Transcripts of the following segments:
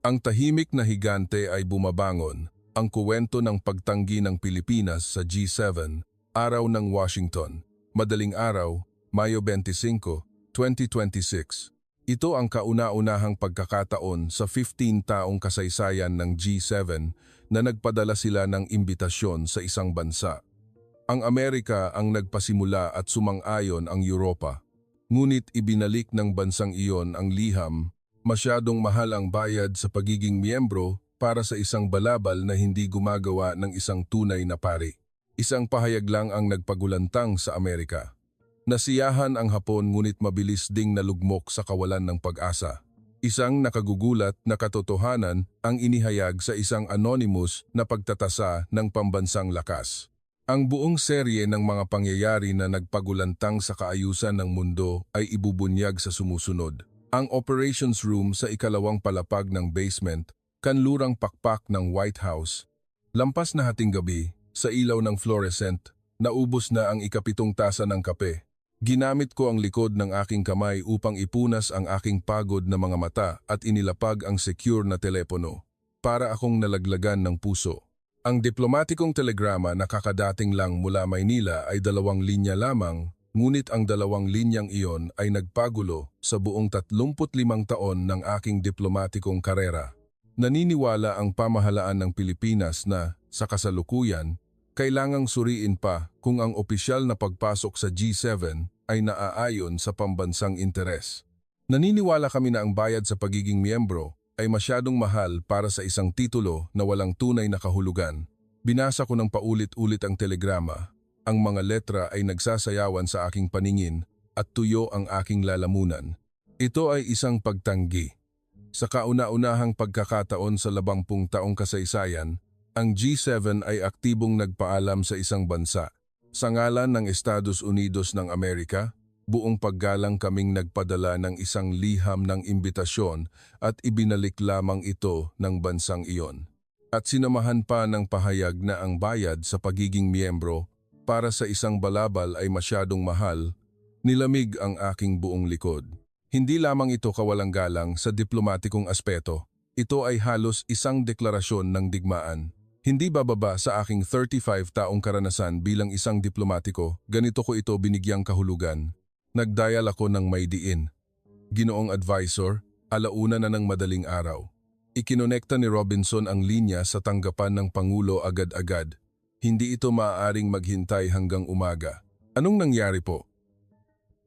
Ang tahimik na higante ay bumabangon, ang kuwento ng pagtanggi ng Pilipinas sa G7, Araw ng Washington, Madaling Araw, Mayo 25, 2026. Ito ang kauna-unahang pagkakataon sa 15 taong kasaysayan ng G7 na nagpadala sila ng imbitasyon sa isang bansa. Ang Amerika ang nagpasimula at sumang-ayon ang Europa. Ngunit ibinalik ng bansang iyon ang liham, masyadong mahal ang bayad sa pagiging miyembro para sa isang balabal na hindi gumagawa ng isang tunay na pari. Isang pahayag lang ang nagpagulantang sa Amerika. Nasiyahan ang Hapon ngunit mabilis ding nalugmok sa kawalan ng pag-asa. Isang nakagugulat na katotohanan ang inihayag sa isang anonymous na pagtatasa ng pambansang lakas. Ang buong serye ng mga pangyayari na nagpagulantang sa kaayusan ng mundo ay ibubunyag sa sumusunod. Ang operations room sa ikalawang palapag ng basement, kanlurang pakpak ng White House. Lampas na hating gabi, sa ilaw ng fluorescent, naubos na ang ikapitong tasa ng kape. Ginamit ko ang likod ng aking kamay upang ipunas ang aking pagod na mga mata at inilapag ang secure na telepono. Para akong nalaglagan ng puso. Ang diplomatikong telegrama na kakadating lang mula Maynila ay 2 linya lamang, ngunit ang 2 linyang iyon ay nagpagulo sa buong 35 taon ng aking diplomatikong karera. Naniniwala ang pamahalaan ng Pilipinas na, sa kasalukuyan, kailangang suriin pa kung ang opisyal na pagpasok sa G7 ay naaayon sa pambansang interes. Naniniwala kami na ang bayad sa pagiging miyembro ay masyadong mahal para sa isang titulo na walang tunay na kahulugan. Binasa ko ng paulit-ulit ang telegrama. Ang mga letra ay nagsasayawan sa aking paningin at tuyo ang aking lalamunan. Ito ay isang pagtanggi. Sa kauna-unahang pagkakataon sa 20 taong kasaysayan, ang G7 ay aktibong nagpaalam sa isang bansa. Sa ngalan ng Estados Unidos ng Amerika, buong paggalang kaming nagpadala ng isang liham ng imbitasyon at ibinalik lamang ito ng bansang iyon. At sinamahan pa ng pahayag na ang bayad sa pagiging miyembro para sa isang balabal ay masyadong mahal, nilamig ang aking buong likod. Hindi lamang ito kawalang galang sa diplomatikong aspeto, ito ay halos isang deklarasyon ng digmaan. Hindi bababa sa aking 35 taong karanasan bilang isang diplomatiko, ganito ko ito binigyang kahulugan. Nagdial ako ng may diin. Ginoong advisor, 1:00 na ng madaling araw. Ikinonekta ni Robinson ang linya sa tanggapan ng Pangulo agad-agad. Hindi ito maaaring maghintay hanggang umaga. Anong nangyari po?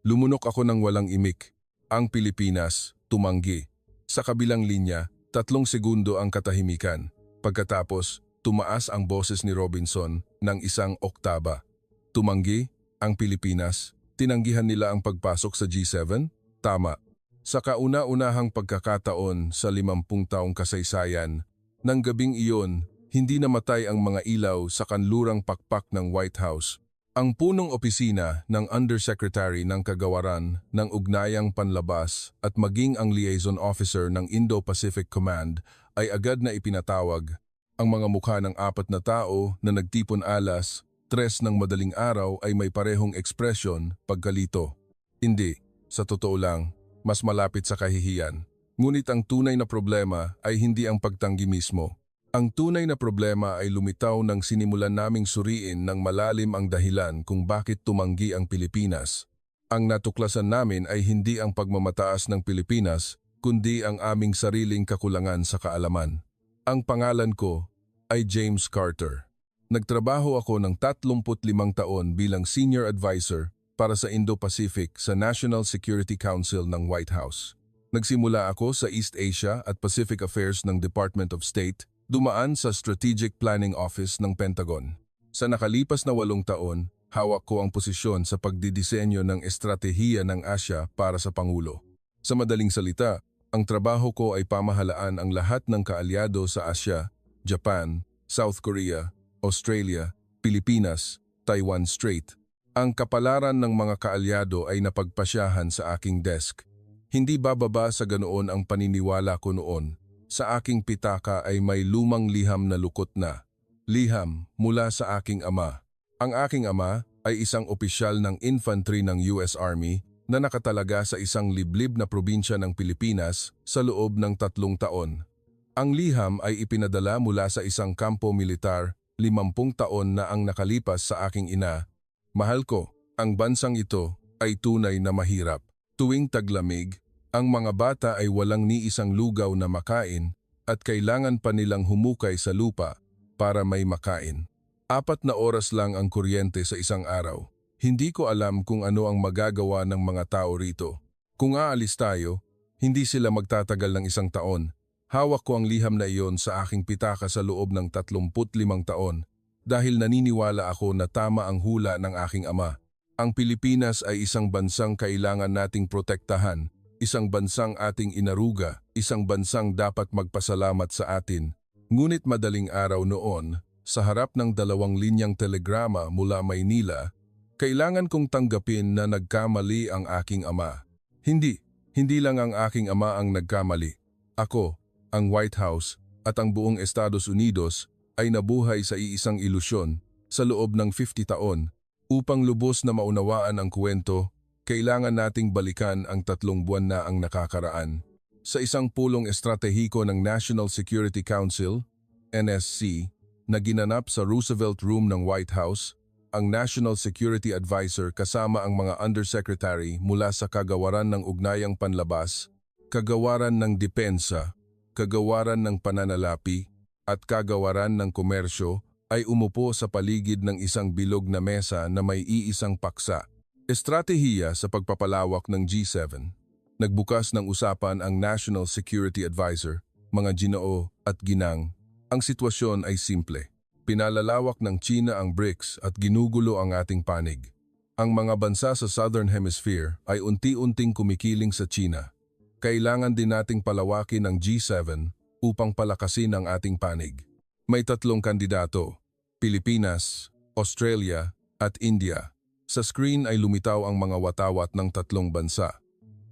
Lumunok ako ng walang imik. Ang Pilipinas, tumanggi. Sa kabilang linya, 3 segundo ang katahimikan. Pagkatapos, tumaas ang boses ni Robinson ng 1 oktaba. Tumanggi, ang Pilipinas, tinanggihan nila ang pagpasok sa G7? Tama. Sa kauna-unahang pagkakataon sa 50 taong kasaysayan, nang gabing iyon, hindi namatay ang mga ilaw sa kanlurang pakpak ng White House. Ang punong opisina ng Undersecretary ng Kagawaran ng Ugnayang Panlabas at maging ang liaison officer ng Indo-Pacific Command ay agad na ipinatawag. Ang mga mukha ng 4 na tao na nagtipon alas, 3 ng madaling araw ay may parehong ekspresyon, pagkalito. Hindi, sa totoo lang, mas malapit sa kahihiyan. Ngunit ang tunay na problema ay hindi ang pagtanggi mismo. Ang tunay na problema ay lumitaw nang sinimulan naming suriin ng malalim ang dahilan kung bakit tumanggi ang Pilipinas. Ang natuklasan namin ay hindi ang pagmamataas ng Pilipinas, kundi ang aming sariling kakulangan sa kaalaman. Ang pangalan ko ay James Carter. Nagtrabaho ako ng 35 taon bilang Senior Advisor para sa Indo-Pacific sa National Security Council ng White House. Nagsimula ako sa East Asia at Pacific Affairs ng Department of State, dumaan sa Strategic Planning Office ng Pentagon. Sa nakalipas na 8 taon, hawak ko ang posisyon sa pagdidisenyo ng estratehiya ng Asya para sa Pangulo. Sa madaling salita, ang trabaho ko ay pamahalaan ang lahat ng kaalyado sa Asya, Japan, South Korea, Australia, Pilipinas, Taiwan Strait. Ang kapalaran ng mga kaalyado ay napagpasyahan sa aking desk. Hindi bababa sa ganoon ang paniniwala ko noon. Sa aking pitaka ay may lumang liham na lukot na. Liham mula sa aking ama. Ang aking ama ay isang opisyal ng infantry ng US Army na nakatalaga sa isang liblib na probinsya ng Pilipinas sa loob ng 3 taon. Ang liham ay ipinadala mula sa isang kampo militar 50 taon na ang nakalipas sa aking ina. Mahal ko, ang bansang ito ay tunay na mahirap. Tuwing taglamig, ang mga bata ay walang ni isang lugaw na makain at kailangan pa nilang humukay sa lupa para may makain. 4 na oras lang ang kuryente sa isang araw. Hindi ko alam kung ano ang magagawa ng mga tao rito. Kung aalis tayo, hindi sila magtatagal ng 1 taon. Hawak ko ang liham na iyon sa aking pitaka sa loob ng 35 taon dahil naniniwala ako na tama ang hula ng aking ama. Ang Pilipinas ay isang bansang kailangan nating protektahan, isang bansang ating inaruga, isang bansang dapat magpasalamat sa atin. Ngunit madaling araw noon, sa harap ng 2 linyang telegrama mula Maynila, kailangan kong tanggapin na nagkamali ang aking ama. Hindi lang ang aking ama ang nagkamali. Ako, ang White House at ang buong Estados Unidos ay nabuhay sa iisang ilusyon sa loob ng 50 taon. Upang lubos na maunawaan ang kwento, kailangan nating balikan ang 3 buwan na ang nakakaraan. Sa isang pulong estratehiko ng National Security Council, NSC, na ginanap sa Roosevelt Room ng White House, ang National Security Advisor kasama ang mga undersecretary mula sa Kagawaran ng Ugnayang Panlabas, Kagawaran ng Depensa, Kagawaran ng Pananalapi, at Kagawaran ng Komersyo ay umupo sa paligid ng isang bilog na mesa na may iisang paksa. Estratehiya sa pagpapalawak ng G7. Nagbukas ng usapan ang National Security Advisor, mga ginoo at ginang. Ang sitwasyon ay simple. Pinalalawak ng China ang BRICS at ginugulo ang ating panig. Ang mga bansa sa Southern Hemisphere ay unti-unting kumikiling sa China. Kailangan din nating palawakin ang G7 upang palakasin ang ating panig. May 3 kandidato, Pilipinas, Australia at India. Sa screen ay lumitaw ang mga watawat ng 3 bansa.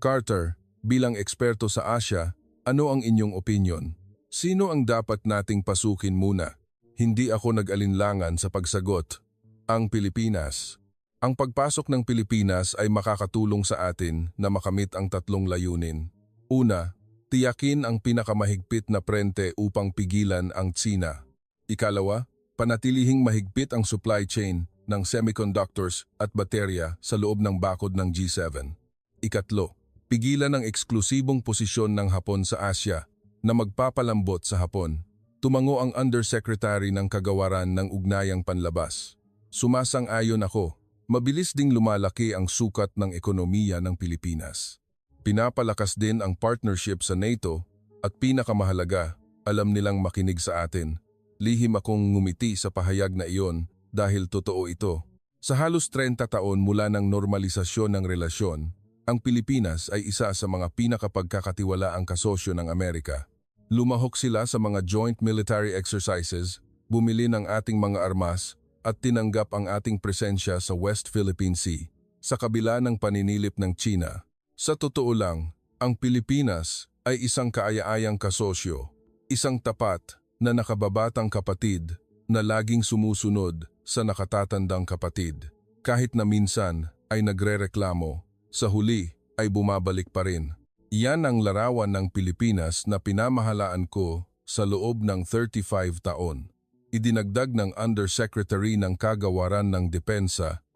Carter, bilang eksperto sa Asia, ano ang inyong opinyon? Sino ang dapat nating pasukin muna? Hindi ako nag-alinlangan sa pagsagot. Ang Pilipinas. Ang pagpasok ng Pilipinas ay makakatulong sa atin na makamit ang 3 layunin. Una, tiyakin ang pinakamahigpit na prente upang pigilan ang China. Ikalawa, panatilihing mahigpit ang supply chain ng semiconductors at baterya sa loob ng bakod ng G7. Ikatlo, pigilan ang eksklusibong posisyon ng Hapon sa Asya na magpapalambot sa Hapon. Tumango ang Undersecretary ng Kagawaran ng Ugnayang Panlabas. Sumasang-ayon ako, mabilis ding lumalaki ang sukat ng ekonomiya ng Pilipinas. Pinapalakas din ang partnership sa NATO at pinakamahalaga, alam nilang makinig sa atin. Lihim akong ngumiti sa pahayag na iyon dahil totoo ito. Sa halos 30 taon mula ng normalisasyon ng relasyon, ang Pilipinas ay isa sa mga pinakapagkakatiwalaang kasosyo ng Amerika. Lumahok sila sa mga joint military exercises, bumili ng ating mga armas at tinanggap ang ating presensya sa West Philippine Sea. Sa kabila ng paninilip ng China, sa totoo lang, ang Pilipinas ay isang kaaya-ayang kasosyo, isang tapat na nakababatang kapatid na laging sumusunod sa nakatatandang kapatid. Kahit na minsan ay nagrereklamo, sa huli ay bumabalik pa rin. Iyan ang larawan ng Pilipinas na pinamahalaan ko sa loob ng 35 taon. Idinagdag ng Undersecretary ng Kagawaran ng Depensa.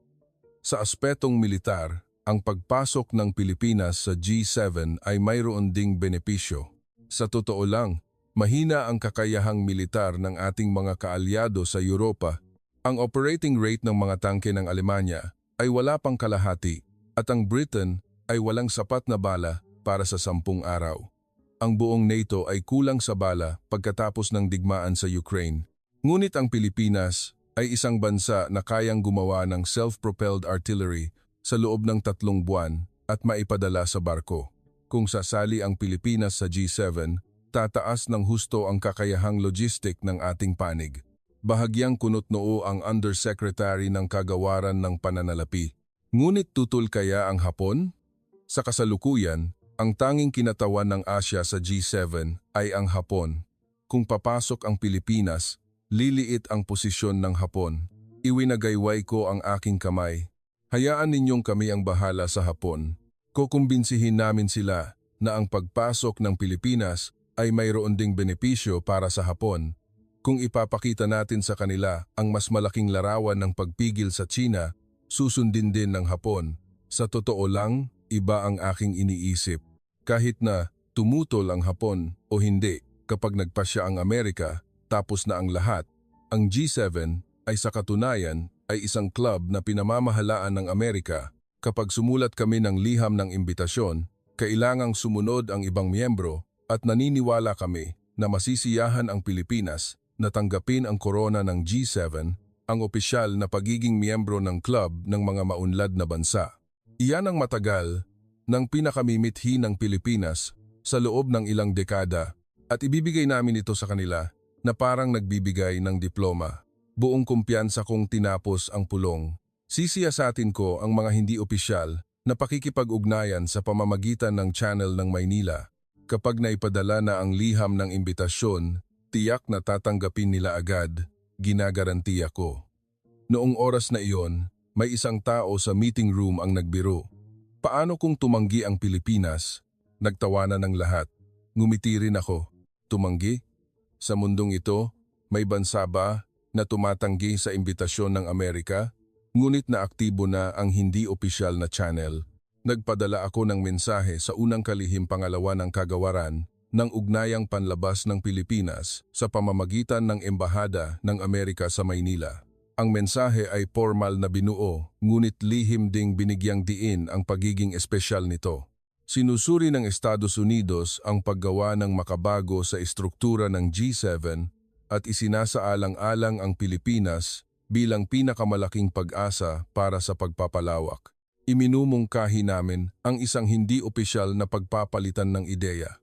Sa aspetong militar, ang pagpasok ng Pilipinas sa G7 ay mayroon ding benepisyo. Sa totoo lang, mahina ang kakayahang militar ng ating mga kaalyado sa Europa. Ang operating rate ng mga tangke ng Alemanya ay wala pang kalahati at ang Britain ay walang sapat na bala para sa 10 araw. Ang buong NATO ay kulang sa bala pagkatapos ng digmaan sa Ukraine. Ngunit ang Pilipinas ay isang bansa na kayang gumawa ng self-propelled artillery sa loob ng 3 buwan at maipadala sa barko. Kung sasali ang Pilipinas sa G7, tataas ng husto ang kakayahang logistic ng ating panig. Bahagyang kunot-noo ang Undersecretary ng Kagawaran ng Pananalapi. Ngunit tutol kaya ang Hapon? Sa kasalukuyan, ang tanging kinatawan ng Asya sa G7 ay ang Hapon. Kung papasok ang Pilipinas, liliit ang posisyon ng Hapon. Iwinagayway ko ang aking kamay. Hayaan ninyong kami ang bahala sa Hapon. Kukumbinsihin namin sila na ang pagpasok ng Pilipinas ay mayroon ding benepisyo para sa Hapon. Kung ipapakita natin sa kanila ang mas malaking larawan ng pagpigil sa China, susundin din ng Hapon. Sa totoo lang, iba ang aking iniisip. Kahit na tumutol ang Hapon o hindi, kapag nagpasya ang Amerika, tapos na ang lahat, ang G7 ay sa katunayan ay isang club na pinamamahalaan ng Amerika. Kapag sumulat kami ng liham ng imbitasyon, kailangang sumunod ang ibang miyembro at naniniwala kami na masisiyahan ang Pilipinas na tanggapin ang korona ng G7, ang opisyal na pagiging miyembro ng club ng mga maunlad na bansa. Iyan ang matagal ng pinakamimithi ng Pilipinas sa loob ng ilang dekada at ibibigay namin ito sa kanila na parang nagbibigay ng diploma. Buong kumpiyansa kong tinapos ang pulong. Sisiyasatin ko ang mga hindi opisyal na pakikipag-ugnayan sa pamamagitan ng channel ng Maynila. Kapag naipadala na ang liham ng imbitasyon, tiyak na tatanggapin nila agad, ginagarantiya ko. Noong oras na iyon, may isang tao sa meeting room ang nagbiro. Paano kung tumanggi ang Pilipinas? Nagtawanan ng lahat. Ngumiti rin ako. Tumanggi? Sa mundong ito, may bansa ba na tumatanggi sa imbitasyon ng Amerika? Ngunit naaktibo na ang hindi opisyal na channel. Nagpadala ako ng mensahe sa unang kalihim pangalawa ng kagawaran ng ugnayang panlabas ng Pilipinas sa pamamagitan ng Embahada ng Amerika sa Maynila. Ang mensahe ay formal na binuo, ngunit lihim ding binigyang diin ang pagiging espesyal nito. Sinusuri ng Estados Unidos ang paggawa ng makabago sa estruktura ng G7 at isinasaalang-alang ang Pilipinas bilang pinakamalaking pag-asa para sa pagpapalawak. Iminumungkahi namin ang isang hindi opisyal na pagpapalitan ng ideya.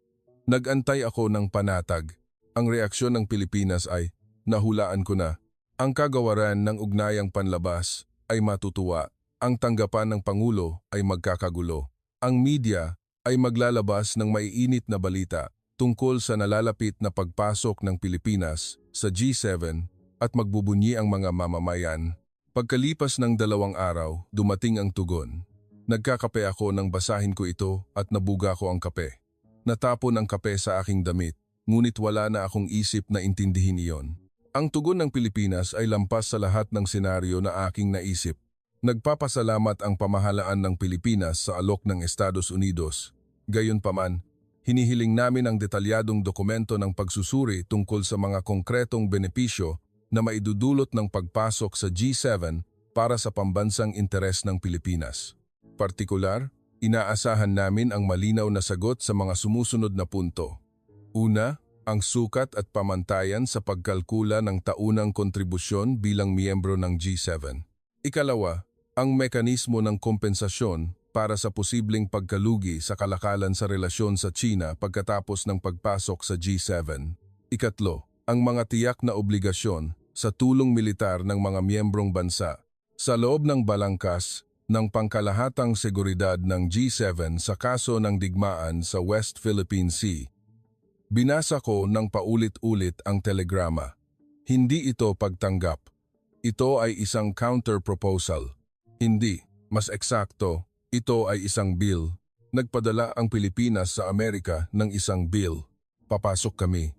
Nag-antay ako ng panatag. Ang reaksyon ng Pilipinas ay, nahulaan ko na, ang kagawaran ng ugnayang panlabas ay matutuwa, ang tanggapan ng Pangulo ay magkakagulo. Ang media ay maglalabas ng maiinit na balita tungkol sa nalalapit na pagpasok ng Pilipinas sa G7 at magbubunyi ang mga mamamayan. Pagkalipas ng 2 araw, dumating ang tugon. Nagkakape ako nang basahin ko ito at nabuga ko ang kape. Natapon ang kape sa aking damit, ngunit wala na akong isip na intindihin iyon. Ang tugon ng Pilipinas ay lampas sa lahat ng senaryo na aking naisip. Nagpapasalamat ang pamahalaan ng Pilipinas sa alok ng Estados Unidos. Gayunpaman, hinihiling namin ang detalyadong dokumento ng pagsusuri tungkol sa mga konkretong benepisyo na maidudulot ng pagpasok sa G7 para sa pambansang interes ng Pilipinas. Partikular, inaasahan namin ang malinaw na sagot sa mga sumusunod na punto. Una, ang sukat at pamantayan sa pagkalkula ng taunang kontribusyon bilang miyembro ng G7. Ikalawa, ang mekanismo ng kompensasyon para sa posibleng pagkalugi sa kalakalan sa relasyon sa China pagkatapos ng pagpasok sa G7. Ikatlo, ang mga tiyak na obligasyon sa tulong militar ng mga miyembrong bansa sa loob ng balangkas ng pangkalahatang seguridad ng G7 sa kaso ng digmaan sa West Philippine Sea. Binasa ko ng paulit-ulit ang telegrama. Hindi ito pagtanggap. Ito ay isang counter-proposal. Hindi, mas eksakto, ito ay isang bill. Nagpadala ang Pilipinas sa Amerika ng isang bill. Papasok kami.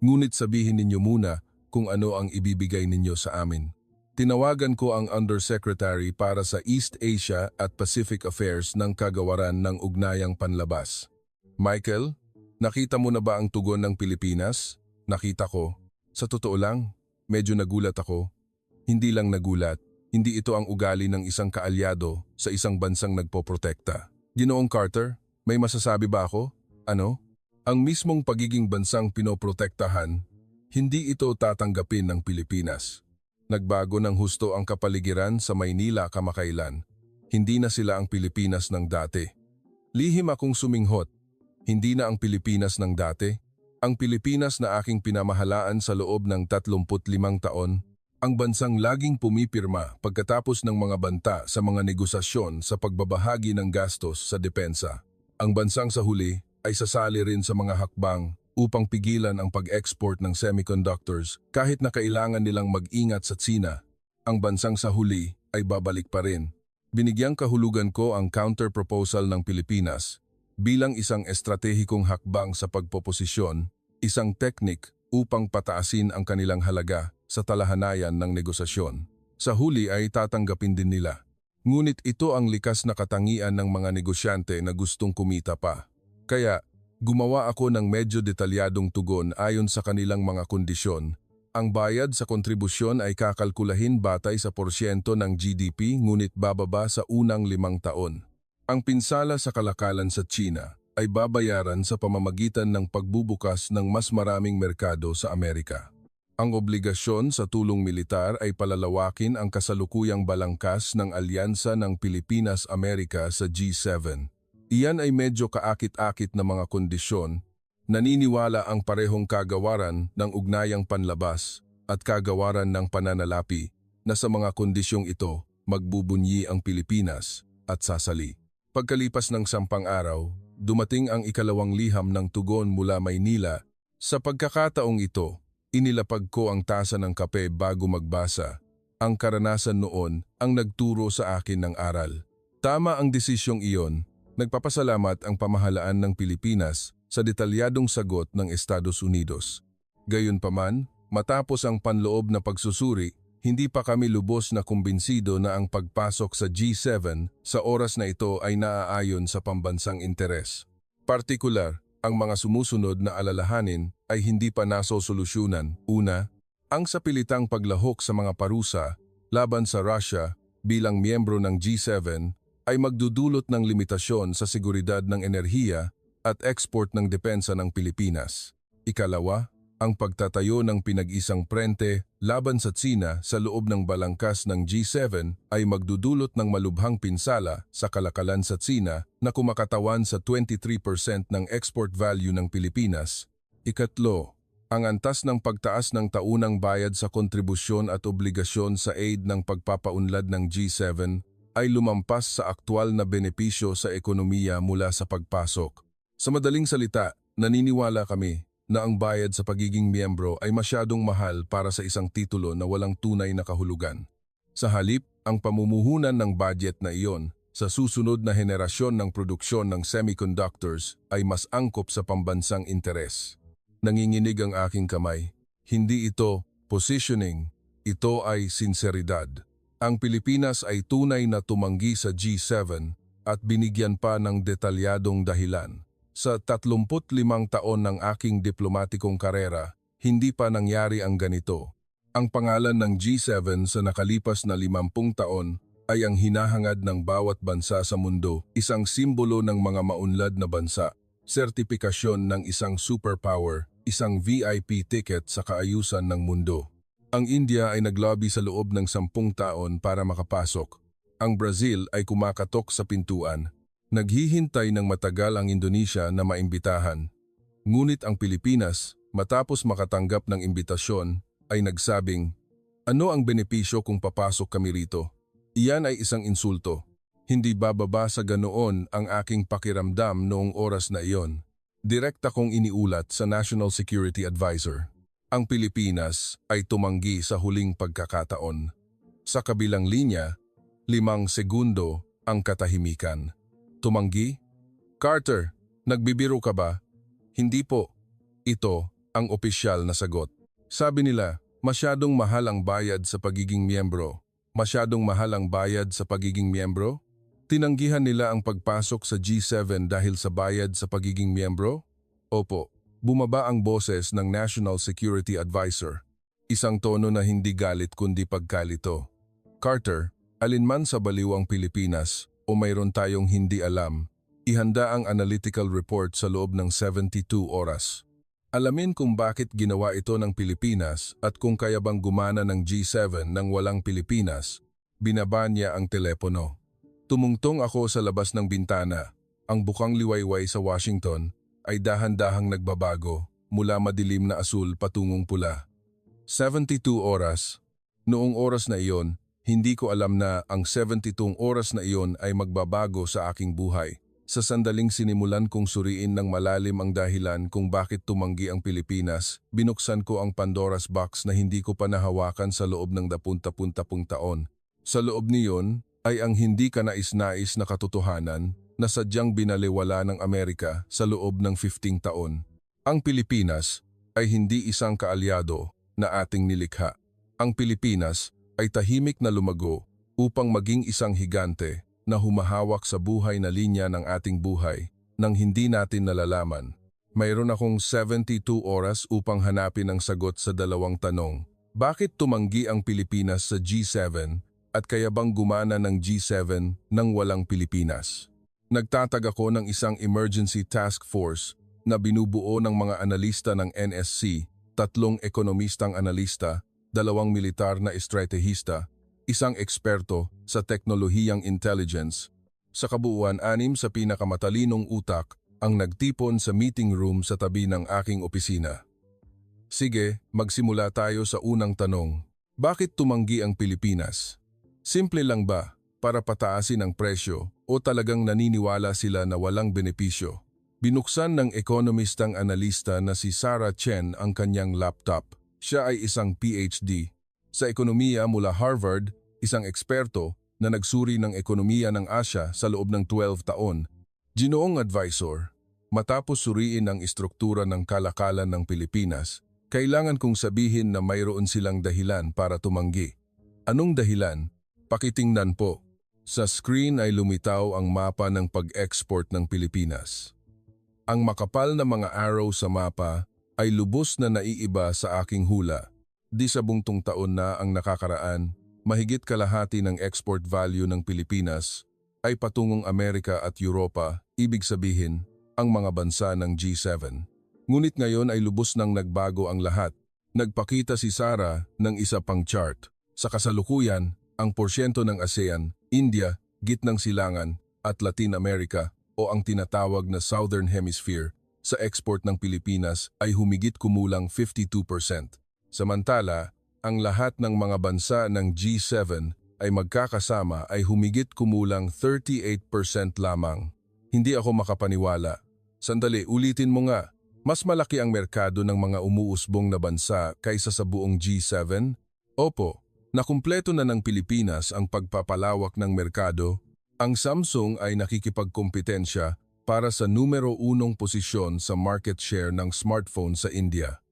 Ngunit sabihin ninyo muna kung ano ang ibibigay ninyo sa amin. Tinawagan ko ang Undersecretary para sa East Asia at Pacific Affairs ng Kagawaran ng Ugnayang Panlabas. Michael, nakita mo na ba ang tugon ng Pilipinas? Nakita ko. Sa totoo lang, medyo nagulat ako. Hindi lang nagulat. Hindi ito ang ugali ng isang kaalyado sa isang bansang nagpoprotekta. Ginoong Carter, may masasabi ba ako? Ano? Ang mismong pagiging bansang pinoprotektahan, hindi ito tatanggapin ng Pilipinas. Nagbago ng husto ang kapaligiran sa Maynila kamakailan. Hindi na sila ang Pilipinas ng dati. Lihim akong suminghot. Hindi na ang Pilipinas ng dati. Ang Pilipinas na aking pinamahalaan sa loob ng 35 taon. Ang bansang laging pumipirma pagkatapos ng mga banta sa mga negosasyon sa pagbabahagi ng gastos sa depensa. Ang bansang sa huli ay sasali rin sa mga hakbang upang pigilan ang pag-export ng semiconductors kahit na kailangan nilang mag-ingat sa Tsina. Ang bansang sa huli ay babalik pa rin. Binigyang kahulugan ko ang counter-proposal ng Pilipinas bilang isang estratehikong hakbang sa pagpoposisyon isang teknik upang pataasin ang kanilang halaga sa talahanayan ng negosasyon. Sa huli ay tatanggapin din nila. Ngunit ito ang likas na katangian ng mga negosyante na gustong kumita pa. Kaya, gumawa ako ng medyo detalyadong tugon ayon sa kanilang mga kondisyon. Ang bayad sa kontribusyon ay kakalkulahin batay sa porsyento ng GDP ngunit bababa sa unang 5 taon. Ang pinsala sa kalakalan sa China ay babayaran sa pamamagitan ng pagbubukas ng mas maraming merkado sa Amerika. Ang obligasyon sa tulong militar ay palalawakin ang kasalukuyang balangkas ng alyansa ng Pilipinas-Amerika sa G7. Iyan ay medyo kaakit-akit na mga kondisyon. Naniniwala ang parehong kagawaran ng ugnayang panlabas at kagawaran ng pananalapi na sa mga kondisyong ito magbubunyi ang Pilipinas at sasali. Pagkalipas ng 10 araw, dumating ang ikalawang liham ng tugon mula Maynila. Sa pagkakataong ito, inilapag ko ang tasa ng kape bago magbasa. Ang karanasan noon ang nagturo sa akin ng aral. Tama ang desisyong iyon. Nagpapasalamat ang pamahalaan ng Pilipinas sa detalyadong sagot ng Estados Unidos. Gayunpaman, matapos ang panloob na pagsusuri, hindi pa kami lubos na kumbinsido na ang pagpasok sa G7 sa oras na ito ay naaayon sa pambansang interes. Partikular, ang mga sumusunod na alalahanin ay hindi pa nasosolusyunan. Una, ang sapilitang paglahok sa mga parusa laban sa Russia bilang miyembro ng G7 ay magdudulot ng limitasyon sa seguridad ng enerhiya at export ng depensa ng Pilipinas. Ikalawa, ang pagtatayo ng pinag-isang prente laban sa Tsina sa loob ng balangkas ng G7 ay magdudulot ng malubhang pinsala sa kalakalan sa Tsina na kumakatawan sa 23% ng export value ng Pilipinas. Ikatlo, ang antas ng pagtaas ng taunang bayad sa kontribusyon at obligasyon sa aid ng pagpapaunlad ng G7 ay lumampas sa aktwal na benepisyo sa ekonomiya mula sa pagpasok. Sa madaling salita, naniniwala kami na ang bayad sa pagiging miyembro ay masyadong mahal para sa isang titulo na walang tunay na kahulugan. Sa halip, ang pamumuhunan ng budget na iyon sa susunod na henerasyon ng produksyon ng semiconductors ay mas angkop sa pambansang interes. Nanginginig ang aking kamay. Hindi ito positioning, ito ay sinseridad. Ang Pilipinas ay tunay na tumanggi sa G7 at binigyan pa ng detalyadong dahilan. Sa 35 taon ng aking diplomatikong karera, hindi pa nangyari ang ganito. Ang pangalan ng G7 sa nakalipas na 50 taon ay ang hinahangad ng bawat bansa sa mundo, isang simbolo ng mga maunlad na bansa, sertipikasyon ng isang superpower, isang VIP ticket sa kaayusan ng mundo. Ang India ay naglobby sa loob ng 10 taon para makapasok. Ang Brazil ay kumakatok sa pintuan. Naghihintay ng matagal ang Indonesia na maimbitahan. Ngunit ang Pilipinas, matapos makatanggap ng imbitasyon, ay nagsabing, "Ano ang benepisyo kung papasok kami rito?" Iyan ay isang insulto. Hindi bababa sa ganoon ang aking pakiramdam noong oras na iyon. Direkta kong iniulat sa National Security Advisor. Ang Pilipinas ay tumanggi sa huling pagkakataon. Sa kabilang linya, 5 segundo ang katahimikan. Tumanggi? Carter, nagbibiro ka ba? Hindi po. Ito ang opisyal na sagot. Sabi nila, masyadong mahal ang bayad sa pagiging miyembro. Masyadong mahal ang bayad sa pagiging miyembro? Tinanggihan nila ang pagpasok sa G7 dahil sa bayad sa pagiging miyembro? Opo, bumaba ang boses ng National Security Advisor. Isang tono na hindi galit kundi pagkalito. Carter, alinman sa baliw ang Pilipinas o mayroon tayong hindi alam, ihanda ang analytical report sa loob ng 72 oras. Alamin kung bakit ginawa ito ng Pilipinas at kung kaya bang gumana ng G7 nang walang Pilipinas. Binaba niya ang telepono. Tumungtong ako sa labas ng bintana. Ang bukang liwayway sa Washington ay dahan-dahang nagbabago mula madilim na asul patungong pula. 72 oras. Noong oras na iyon, hindi ko alam na ang 72 oras na iyon ay magbabago sa aking buhay. Sa sandaling sinimulan kong suriin ng malalim ang dahilan kung bakit tumanggi ang Pilipinas, binuksan ko ang Pandora's box na hindi ko pa nahawakan sa loob ng 10 taon. Sa loob niyon ay ang hindi kanais-nais na katotohanan na sadyang binaliwala ng Amerika sa loob ng 15 taon. Ang Pilipinas, ay hindi isang kaalyado na ating nilikha. Ang Pilipinas ay tahimik na lumago upang maging isang higante na humahawak sa buhay na linya ng ating buhay nang hindi natin nalalaman. Mayroon akong 72 oras upang hanapin ang sagot sa dalawang tanong. Bakit tumanggi ang Pilipinas sa G7 at kaya bang gumana ng G7 nang walang Pilipinas? Nagtatag ako ng isang emergency task force na binubuo ng mga analista ng NSC, 3 ekonomistang analista, 2 militar na estratehista, isang eksperto sa teknolohiyang intelligence. Sa kabuuan, 6 sa pinakamatalinong utak ang nagtipon sa meeting room sa tabi ng aking opisina. Sige, magsimula tayo sa unang tanong. Bakit tumanggi ang Pilipinas? Simple lang ba para pataasin ang presyo o talagang naniniwala sila na walang benepisyo? Binuksan ng ekonomistang analista na si Sarah Chen ang kanyang laptop. Siya ay isang PhD sa ekonomiya mula Harvard, isang eksperto na nagsuri ng ekonomiya ng Asya sa loob ng 12 taon. Ginoong advisor, matapos suriin ang istruktura ng kalakalan ng Pilipinas, kailangan kong sabihin na mayroon silang dahilan para tumanggi. Anong dahilan? Pakitingnan po. Sa screen ay lumitaw ang mapa ng pag-export ng Pilipinas. Ang makapal na mga arrow sa mapa ay lubos na naiiba sa aking hula. Di sa bungtong taon na ang nakakaraan, mahigit kalahati ng export value ng Pilipinas ay patungong Amerika at Europa, ibig sabihin, ang mga bansa ng G7. Ngunit ngayon ay lubos nang nagbago ang lahat. Nagpakita si Sarah ng isa pang chart. Sa kasalukuyan, ang porsyento ng ASEAN, India, Gitnang Silangan at Latin America o ang tinatawag na Southern Hemisphere sa export ng Pilipinas ay humigit kumulang 52%. Samantala, ang lahat ng mga bansa ng G7 ay magkakasama ay humigit kumulang 38% lamang. Hindi ako makapaniwala. Sandali, ulitin mo nga. Mas malaki ang merkado ng mga umuusbong na bansa kaysa sa buong G7? Opo. Nakumpleto na ng Pilipinas ang pagpapalawak ng merkado. Ang Samsung ay nakikipagkompetensya para sa numero 1 posisyon sa market share ng smartphone sa India.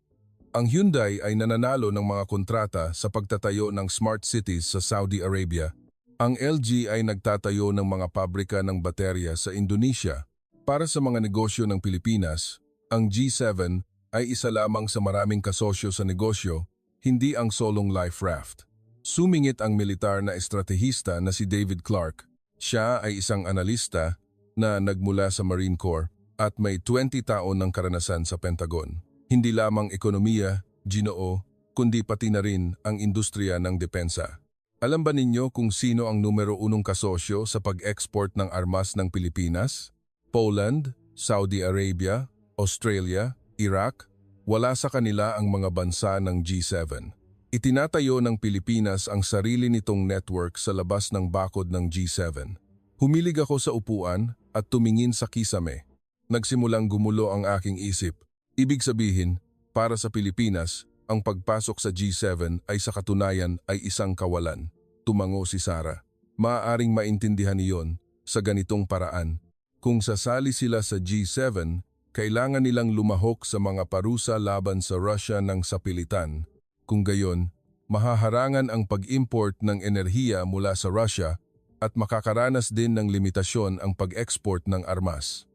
Ang Hyundai ay nananalo ng mga kontrata sa pagtatayo ng smart cities sa Saudi Arabia. Ang LG ay nagtatayo ng mga pabrika ng baterya sa Indonesia. Para sa mga negosyo ng Pilipinas, ang G7 ay isa lamang sa maraming kasosyo sa negosyo, hindi ang solong life raft. Sumingit ang militar na estratehista na si David Clark. Siya ay isang analista na nagmula sa Marine Corps at may 20 taon ng karanasan sa Pentagon. Hindi lamang ekonomiya, Ginoo, kundi pati na rin ang industriya ng depensa. Alam ba ninyo kung sino ang numero 1 kasosyo sa pag-export ng armas ng Pilipinas? Poland, Saudi Arabia, Australia, Iraq? Wala sa kanila ang mga bansa ng G7. Itinatayo ng Pilipinas ang sarili nitong network sa labas ng bakod ng G7. Humilig ako sa upuan at tumingin sa kisame. Nagsimulang gumulo ang aking isip. Ibig sabihin, para sa Pilipinas, ang pagpasok sa G7 ay sa katunayan ay isang kawalan. Tumango si Sarah. Maaaring maintindihan niyon sa ganitong paraan. Kung sasali sila sa G7, kailangan nilang lumahok sa mga parusa laban sa Russia ng sapilitan. Kung gayon, mahaharangan ang pag-import ng enerhiya mula sa Russia at makakaranas din ng limitasyon ang pag-export ng armas.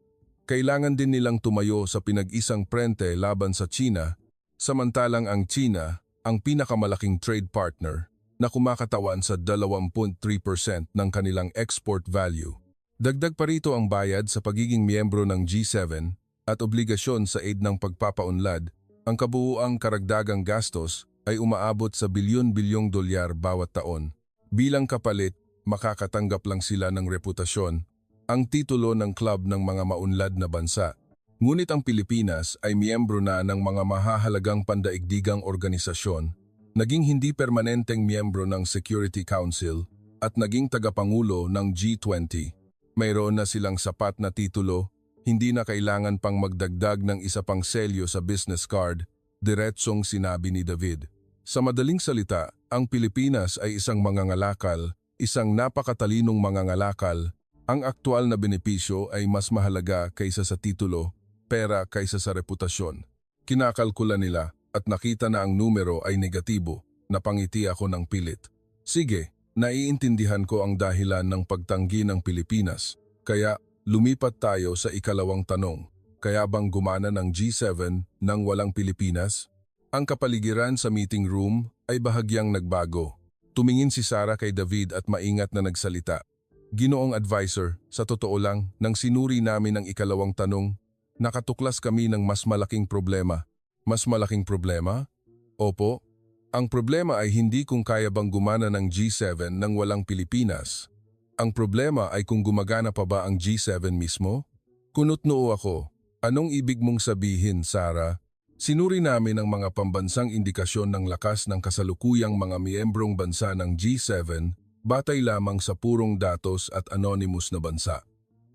Kailangan din nilang tumayo sa pinag-isang prente laban sa China, samantalang ang China ang pinakamalaking trade partner na kumakatawan sa 20.3% ng kanilang export value. Dagdag pa rito ang bayad sa pagiging miyembro ng G7 at obligasyon sa aid ng pagpapaunlad, ang kabuuang karagdagang gastos ay umaabot sa bilyon-bilyong dolyar bawat taon. Bilang kapalit, makakatanggap lang sila ng reputasyon, ang titulo ng club ng mga maunlad na bansa. Ngunit ang Pilipinas ay miyembro na ng mga mahahalagang pandaigdigang organisasyon, naging hindi permanenteng miyembro ng Security Council at naging tagapangulo ng G20. Mayroon na silang sapat na titulo, hindi na kailangan pang magdagdag ng isa pang selyo sa business card, diretsong sinabi ni David. Sa madaling salita, ang Pilipinas ay isang mangangalakal, isang napakatalinong mangangalakal. Ang aktual na benepisyo ay mas mahalaga kaysa sa titulo, pera kaysa sa reputasyon. Kinakalkula nila at nakita na ang numero ay negatibo. Napangiti ako ng pilit. Sige, naiintindihan ko ang dahilan ng pagtanggi ng Pilipinas. Kaya lumipat tayo sa ikalawang tanong. Kaya bang gumana ng G7 nang walang Pilipinas? Ang kapaligiran sa meeting room ay bahagyang nagbago. Tumingin si Sarah kay David at maingat na nagsalita. Ginoong advisor, sa totoo lang, nang sinuri namin ang ikalawang tanong, nakatuklas kami ng mas malaking problema. Mas malaking problema? Opo. Ang problema ay hindi kung kaya bang gumana ng G7 nang walang Pilipinas. Ang problema ay kung gumagana pa ba ang G7 mismo? Kunot-noo ako. Anong ibig mong sabihin, Sarah? Sinuri namin ang mga pambansang indikasyon ng lakas ng kasalukuyang mga miyembrong bansa ng G7 batay lamang sa purong datos at anonymous na bansa.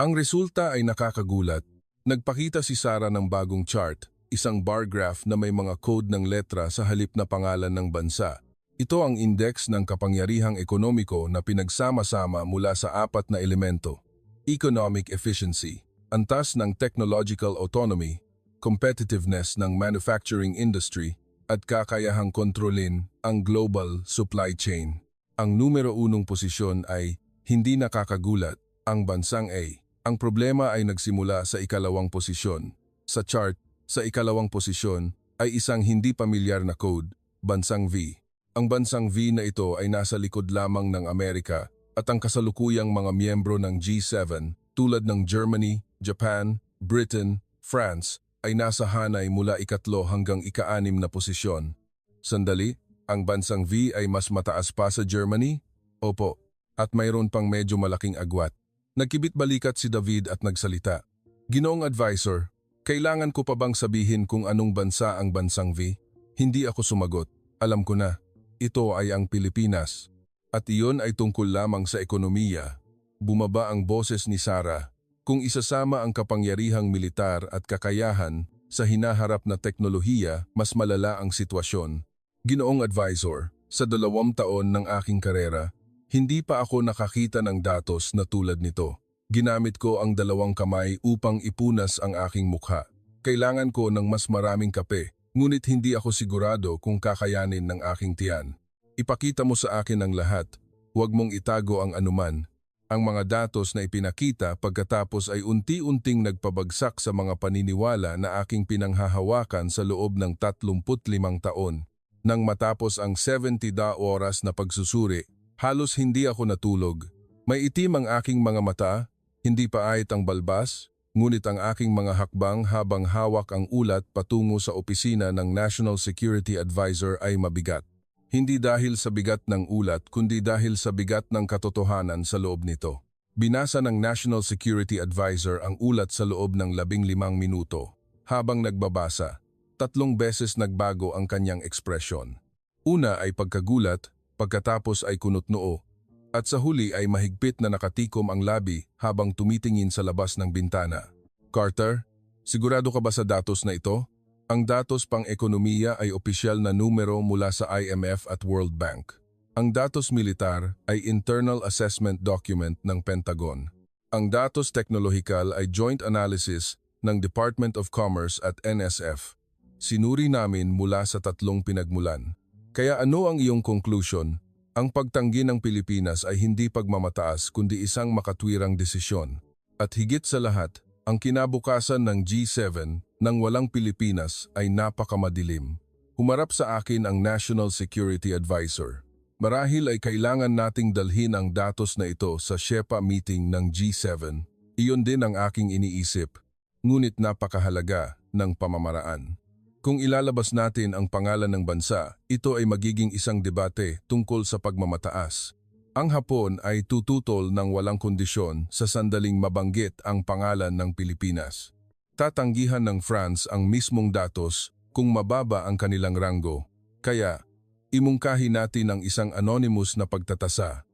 Ang resulta ay nakakagulat. Nagpakita si Sarah ng bagong chart, isang bar graph na may mga code ng letra sa halip na pangalan ng bansa. Ito ang index ng kapangyarihang ekonomiko na pinagsama-sama mula sa apat na elemento. Economic efficiency, antas ng technological autonomy, competitiveness ng manufacturing industry, at kakayahang kontrolin ang global supply chain. Ang numero 1 posisyon ay hindi nakakagulat, ang bansang A. Ang problema ay nagsimula sa ikalawang posisyon. Sa chart, sa ikalawang posisyon ay isang hindi pamilyar na code, bansang V. Ang bansang V na ito ay nasa likod lamang ng Amerika at ang kasalukuyang mga miyembro ng G7 tulad ng Germany, Japan, Britain, France ay nasa hanay mula ikatlo hanggang ika-6 na posisyon. Sandali, ang bansang V ay mas mataas pa sa Germany? Opo, at mayroon pang medyo malaking agwat. Nagkibit-balikat si David at nagsalita. Ginoong advisor, kailangan ko pa bang sabihin kung anong bansa ang bansang V? Hindi ako sumagot. Alam ko na, ito ay ang Pilipinas. At iyon ay tungkol lamang sa ekonomiya. Bumaba ang boses ni Sarah. Kung isasama ang kapangyarihang militar at kakayahan sa hinaharap na teknolohiya, mas malala ang sitwasyon. Ginoong advisor, sa 2 taon ng aking karera, hindi pa ako nakakita ng datos na tulad nito. Ginamit ko ang 2 kamay upang ipunas ang aking mukha. Kailangan ko ng mas maraming kape, ngunit hindi ako sigurado kung kakayanin ng aking tiyan. Ipakita mo sa akin ang lahat, huwag mong itago ang anuman. Ang mga datos na ipinakita pagkatapos ay unti-unting nagpabagsak sa mga paniniwala na aking pinanghahawakan sa loob ng 35 taon. Nang matapos ang 70 oras na pagsusuri, halos hindi ako natulog. May itim ang aking mga mata, hindi pa ahit ang balbas, ngunit ang aking mga hakbang habang hawak ang ulat patungo sa opisina ng National Security Advisor ay mabigat. Hindi dahil sa bigat ng ulat kundi dahil sa bigat ng katotohanan sa loob nito. Binasa ng National Security Advisor ang ulat sa loob ng 15 minuto. Habang nagbabasa, 3 beses nagbago ang kanyang ekspresyon. Una ay pagkagulat, pagkatapos ay kunot-noo, at sa huli ay mahigpit na nakatikom ang labi habang tumitingin sa labas ng bintana. Carter, sigurado ka ba sa datos na ito? Ang datos pang-ekonomiya ay opisyal na numero mula sa IMF at World Bank. Ang datos militar ay internal assessment document ng Pentagon. Ang datos teknolohikal ay joint analysis ng Department of Commerce at NSF. Sinuri namin mula sa 3 pinagmulan. Kaya ano ang iyong conclusion? Ang pagtanggi ng Pilipinas ay hindi pagmamataas kundi isang makatwirang desisyon. At higit sa lahat, ang kinabukasan ng G7 nang walang Pilipinas ay napakamadilim. Humarap sa akin ang National Security Advisor. Marahil ay kailangan nating dalhin ang datos na ito sa SHEPA meeting ng G7. Iyon din ang aking iniisip, ngunit napakahalaga ng pamamaraan. Kung ilalabas natin ang pangalan ng bansa, ito ay magiging isang debate tungkol sa pagmamataas. Ang Hapon ay tututol ng walang kondisyon sa sandaling mabanggit ang pangalan ng Pilipinas. Tatanggihan ng France ang mismong datos kung mababa ang kanilang ranggo. Kaya, imungkahi natin ang isang anonymous na pagtatasa.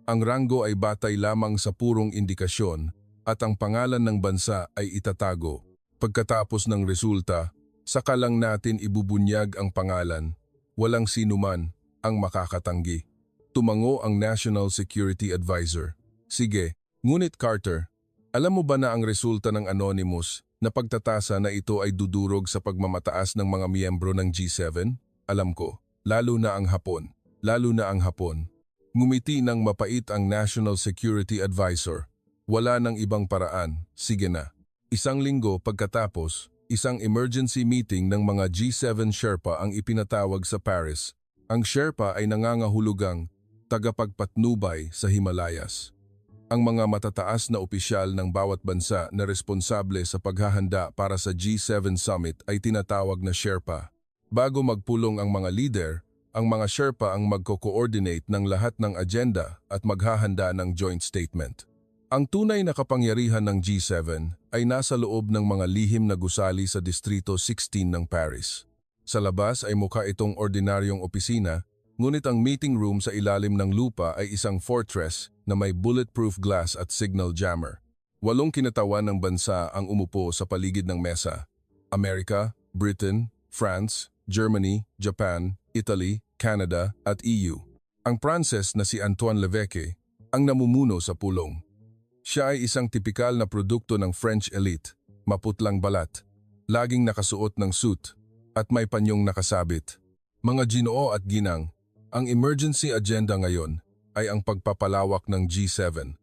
Ang ranggo ay batay lamang sa purong indikasyon at ang pangalan ng bansa ay itatago. Pagkatapos ng resulta, saka lang natin ibubunyag ang pangalan. Walang sinuman ang makakatanggi. Tumango ang National Security Advisor. Sige, ngunit Carter, alam mo ba na ang resulta ng anonymous na pagtatasa na ito ay dudurog sa pagmamataas ng mga miyembro ng G7? Alam ko, lalo na ang Hapon. Ngumiti ng mapait ang National Security Advisor. Wala nang ibang paraan, sige na. Isang linggo pagkatapos, isang emergency meeting ng mga G7 Sherpa ang ipinatawag sa Paris. Ang Sherpa ay nangangahulugang tagapagpatnubay sa Himalayas. Ang mga matataas na opisyal ng bawat bansa na responsable sa paghahanda para sa G7 Summit ay tinatawag na Sherpa. Bago magpulong ang mga leader, ang mga Sherpa ang magko-coordinate ng lahat ng agenda at maghahanda ng joint statement. Ang tunay na kapangyarihan ng G7 ay nasa loob ng mga lihim na gusali sa Distrito 16 ng Paris. Sa labas ay mukha itong ordinaryong opisina, ngunit ang meeting room sa ilalim ng lupa ay isang fortress na may bulletproof glass at signal jammer. 8 kinatawan ng bansa ang umupo sa paligid ng mesa. Amerika, Britain, France, Germany, Japan, Italy, Canada at EU. Ang Pranses na si Antoine Levesque ang namumuno sa pulong. Siya ay isang tipikal na produkto ng French elite, maputlang balat, laging nakasuot ng suit at may panyong nakasabit. Mga Ginoo at ginang, ang emergency agenda ngayon ay ang pagpapalawak ng G7.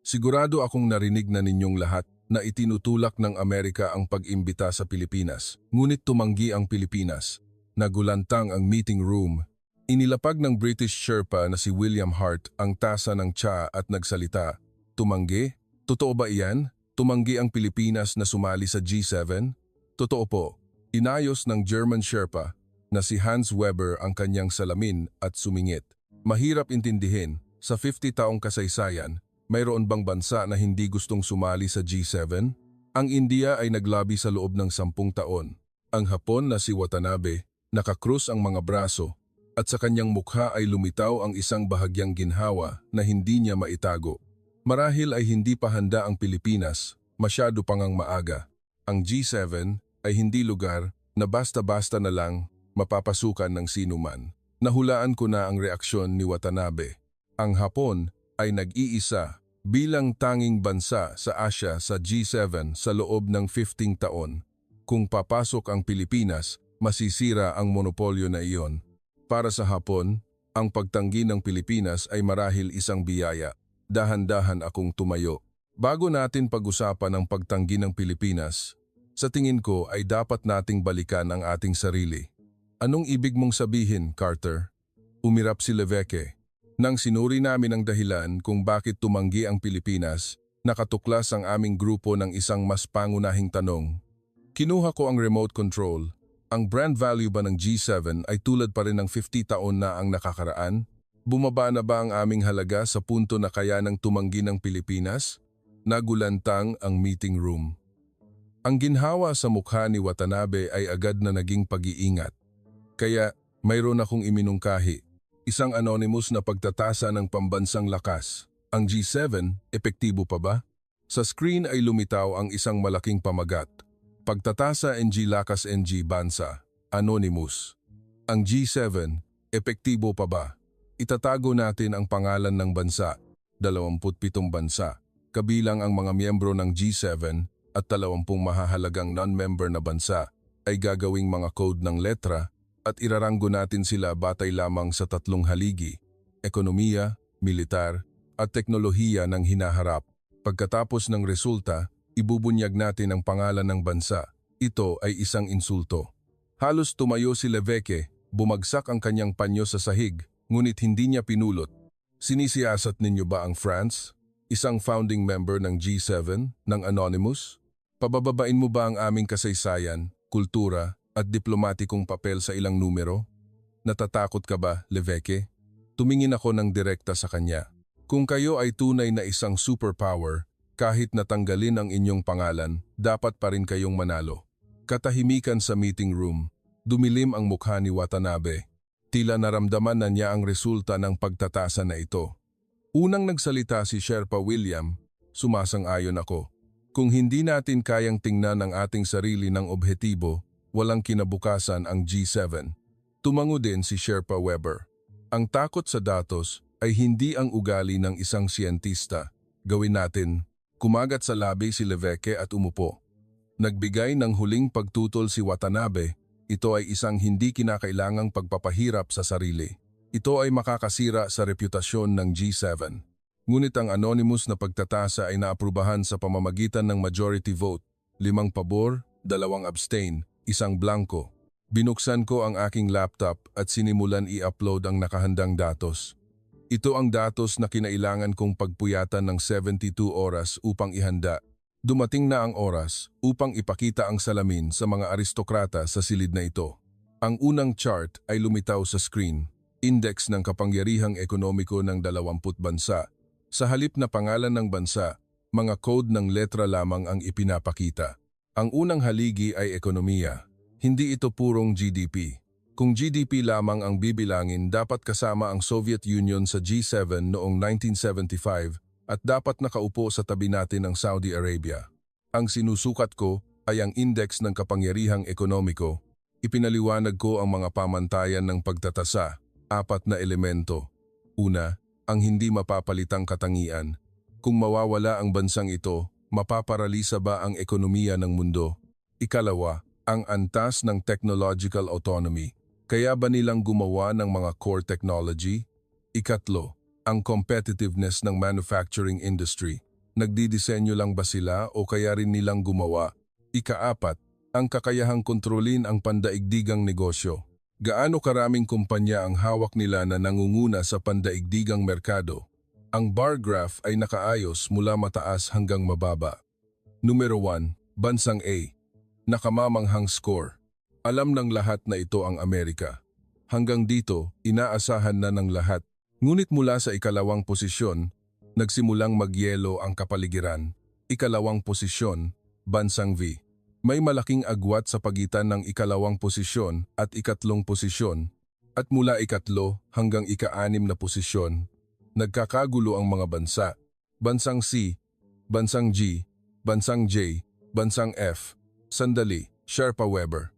Sigurado akong narinig na ninyong lahat na itinutulak ng Amerika ang pag-imbita sa Pilipinas. Ngunit tumanggi ang Pilipinas. Nagulantang ang meeting room. Inilapag ng British Sherpa na si William Hart ang tasa ng tsa at nagsalita. Tumanggi? Totoo ba iyan? Tumanggi ang Pilipinas na sumali sa G7? Totoo po. Inayos ng German Sherpa na si Hans Weber ang kanyang salamin at sumingit. Mahirap intindihin, sa 50 taong kasaysayan, mayroon bang bansa na hindi gustong sumali sa G7? Ang India ay naglabi sa loob ng 10 taon. Ang Hapon na si Watanabe, nakakrus ang mga braso, at sa kanyang mukha ay lumitaw ang isang bahagyang ginhawa na hindi niya maitago. Marahil ay hindi pa handa ang Pilipinas, masyado pang ang maaga. Ang G7 ay hindi lugar na basta-basta na lang mapapasukan ng sinuman. Nahulaan ko na ang reaksyon ni Watanabe. Ang Hapon ay nag-iisa bilang tanging bansa sa Asia sa G7 sa loob ng 15 taon. Kung papasok ang Pilipinas, masisira ang monopolyo na iyon. Para sa Hapon, ang pagtanggi ng Pilipinas ay marahil isang biyaya. Dahan-dahan akong tumayo. Bago natin pag-usapan ang pagtanggi ng Pilipinas, sa tingin ko ay dapat nating balikan ang ating sarili. Anong ibig mong sabihin, Carter? Umirap si Levesque. Nang sinuri namin ang dahilan kung bakit tumanggi ang Pilipinas, nakatuklas ang aming grupo ng isang mas pangunahing tanong. Kinuha ko ang remote control. Ang brand value ba ng G7 ay tulad pa rin ng 50 taon na ang nakakaraan? Bumaba na ba ang aming halaga sa punto na kaya nang tumanggi ng Pilipinas? Nagulantang ang meeting room. Ang ginhawa sa mukha ni Watanabe ay agad na naging pag-iingat. Kaya mayroon akong iminungkahi, isang anonymous na pagtatasa ng pambansang lakas. Ang G7, epektibo pa ba? Sa screen ay lumitaw ang isang malaking pamagat. Pagtatasa NG Lakas NG Bansa, Anonymous. Ang G7, epektibo pa ba? Itatago natin ang pangalan ng bansa, 27 bansa, kabilang ang mga miyembro ng G7 at 20 mahahalagang non-member na bansa ay gagawing mga code ng letra at iraranggo natin sila batay lamang sa 3 haligi, ekonomiya, militar, at teknolohiya ng hinaharap. Pagkatapos ng resulta, ibubunyag natin ang pangalan ng bansa. Ito ay isang insulto. Halos tumayo si Levesque, bumagsak ang kanyang panyo sa sahig, ngunit hindi niya pinulot. Sinisiyasat ninyo ba ang France? Isang founding member ng G7, ng Anonymous? Pabababain mo ba ang aming kasaysayan, kultura, at diplomatikong papel sa ilang numero? Natatakot ka ba, Levesque? Tumingin ako ng direkta sa kanya. Kung kayo ay tunay na isang superpower, kahit natanggalin ang inyong pangalan, dapat pa rin kayong manalo. Katahimikan sa meeting room, dumilim ang mukha ni Watanabe. Tila naramdaman na niya ang resulta ng pagtatasa na ito. Unang nagsalita si Sherpa William, sumasang-ayon ako. Kung hindi natin kayang tingnan ang ating sarili ng objetibo, walang kinabukasan ang G7. Tumango din si Sherpa Weber. Ang takot sa datos ay hindi ang ugali ng isang siyentista. Gawin natin. Kumagat sa labi si Levesque at umupo. Nagbigay ng huling pagtutol si Watanabe, ito ay isang hindi kinakailangang pagpapahirap sa sarili. Ito ay makakasira sa reputasyon ng G7. Ngunit ang anonymous na pagtatasa ay naaprubahan sa pamamagitan ng majority vote, 5 pabor, 2 abstain, 1 blanco. Binuksan ko ang aking laptop at sinimulan i-upload ang nakahandang datos. Ito ang datos na kinailangan kong pagpuyatan ng 72 oras upang ihanda. Dumating na ang oras upang ipakita ang salamin sa mga aristokrata sa silid na ito. Ang unang chart ay lumitaw sa screen, index ng kapangyarihang ekonomiko ng 20 bansa. Sa halip na pangalan ng bansa, mga code ng letra lamang ang ipinapakita. Ang unang haligi ay ekonomiya. Hindi ito purong GDP. Kung GDP lamang ang bibilangin, dapat kasama ang Soviet Union sa G7 noong 1975 at dapat nakaupo sa tabi natin ang Saudi Arabia. Ang sinusukat ko ay ang index ng kapangyarihang ekonomiko. Ipinaliwanag ko ang mga pamantayan ng pagtatasa, 4 na elemento. Una, ang hindi mapapalitang katangian. Kung mawawala ang bansang ito, mapaparalisa ba ang ekonomiya ng mundo? Ikalawa, ang antas ng technological autonomy. Kaya ba nilang gumawa ng mga core technology? Ikatlo, ang competitiveness ng manufacturing industry. Nagdidisenyo lang ba sila o kaya rin nilang gumawa? Ikaapat, ang kakayahang kontrolin ang pandaigdigang negosyo. Gaano karaming kumpanya ang hawak nila na nangunguna sa pandaigdigang merkado? Ang bar graph ay nakaayos mula mataas hanggang mababa. Numero 1, Bansang A. Nakamamanghang score. Alam ng lahat na ito ang Amerika. Hanggang dito, inaasahan na ng lahat. Ngunit mula sa ikalawang posisyon, nagsimulang magyelo ang kapaligiran. Ikalawang posisyon, Bansang V. May malaking agwat sa pagitan ng ikalawang posisyon at ikatlong posisyon. At mula ikatlo hanggang ika-6 na posisyon, nagkakagulo ang mga bansa. Bansang C, Bansang G, Bansang J, Bansang F. Sandali, Sherpa Weber.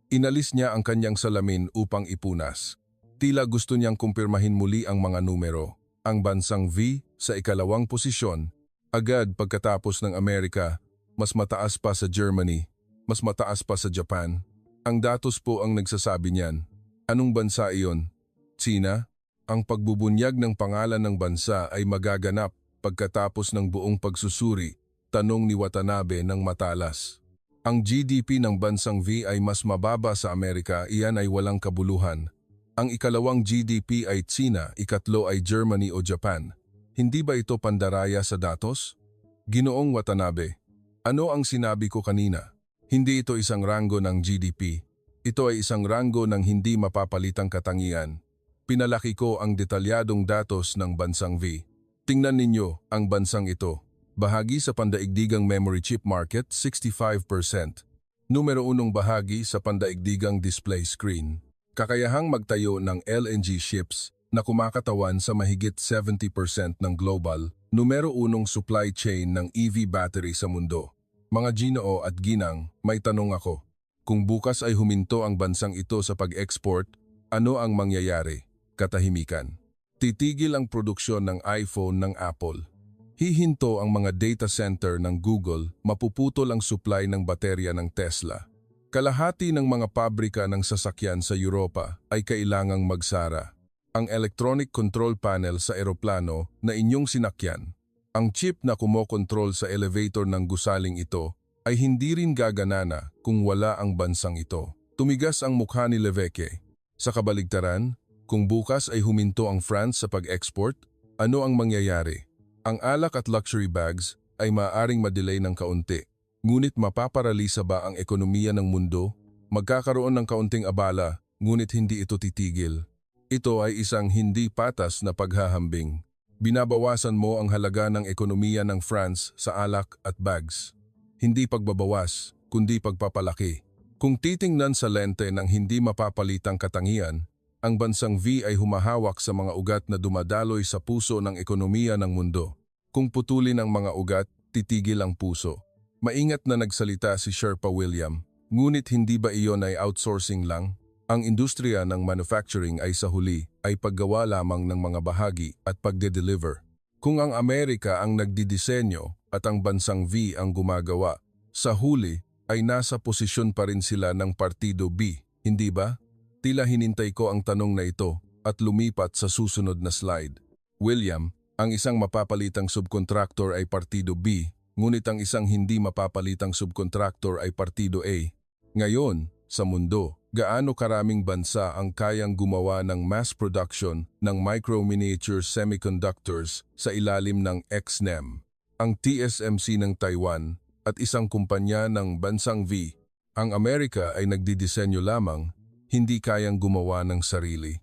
Inalis niya ang kanyang salamin upang ipunas. Tila gusto niyang kumpirmahin muli ang mga numero. Ang Bansang V sa ikalawang posisyon, agad pagkatapos ng Amerika, mas mataas pa sa Germany, mas mataas pa sa Japan. Ang datos po ang nagsasabi niyan. Anong bansa iyon? China? Ang pagbubunyag ng pangalan ng bansa ay magaganap pagkatapos ng buong pagsusuri, tanong ni Watanabe ng matalas. Ang GDP ng Bansang V ay mas mababa sa Amerika, iyan ay walang kabuluhan. Ang ikalawang GDP ay China, ikatlo ay Germany o Japan. Hindi ba ito pandaraya sa datos? Ginoong Watanabe, ano ang sinabi ko kanina? Hindi ito isang ranggo ng GDP. Ito ay isang ranggo ng hindi mapapalitang katangian. Pinalaki ko ang detalyadong datos ng Bansang V. Tingnan ninyo ang bansang ito. Bahagi sa pandaigdigang memory chip market, 65%. Numero 1 bahagi sa pandaigdigang display screen. Kakayahang magtayo ng LNG ships na kumakatawan sa mahigit 70% ng global. Numero 1 supply chain ng EV battery sa mundo. Mga Ginoo at Ginang, may tanong ako. Kung bukas ay huminto ang bansang ito sa pag-export, ano ang mangyayari? Katahimikan. Titigil ang produksyon ng iPhone ng Apple. Hihinto ang mga data center ng Google, mapuputol ang supply ng baterya ng Tesla. Kalahati ng mga pabrika ng sasakyan sa Europa ay kailangang magsara. Ang electronic control panel sa eroplano na inyong sinakyan, ang chip na kumokontrol sa elevator ng gusaling ito, ay hindi rin gaganana kung wala ang bansang ito. Tumigas ang mukha ni Levesque. Sa kabaligtaran, kung bukas ay huminto ang France sa pag-export, ano ang mangyayari? Ang alak at luxury bags ay maaaring madelay ng kaunti. Ngunit mapaparalisa ba ang ekonomiya ng mundo? Magkakaroon ng kaunting abala, ngunit hindi ito titigil. Ito ay isang hindi patas na paghahambing. Binabawasan mo ang halaga ng ekonomiya ng France sa alak at bags. Hindi pagbabawas, kundi pagpapalaki. Kung titingnan sa lente ng hindi mapapalitang katangian, ang Bansang V ay humahawak sa mga ugat na dumadaloy sa puso ng ekonomiya ng mundo. Kung putulin ang mga ugat, titigil ang puso. Maingat na nagsalita si Sherpa William, ngunit hindi ba iyon ay outsourcing lang? Ang industriya ng manufacturing ay sa huli ay paggawa lamang ng mga bahagi at pagde-deliver. Kung ang Amerika ang nagdidisenyo at ang Bansang V ang gumagawa, sa huli ay nasa posisyon pa rin sila ng Partido B, hindi ba? Tila hinintay ko ang tanong na ito at lumipat sa susunod na slide. William, ang isang mapapalitang subkontraktor ay Partido B, ngunit ang isang hindi mapapalitang subkontraktor ay Partido A. Ngayon, sa mundo, gaano karaming bansa ang kayang gumawa ng mass production ng micro-miniature semiconductors sa ilalim ng XNEM? Ang TSMC ng Taiwan at isang kumpanya ng bansang V. Ang Amerika ay nagdidisenyo lamang, hindi kayang gumawa ng sarili.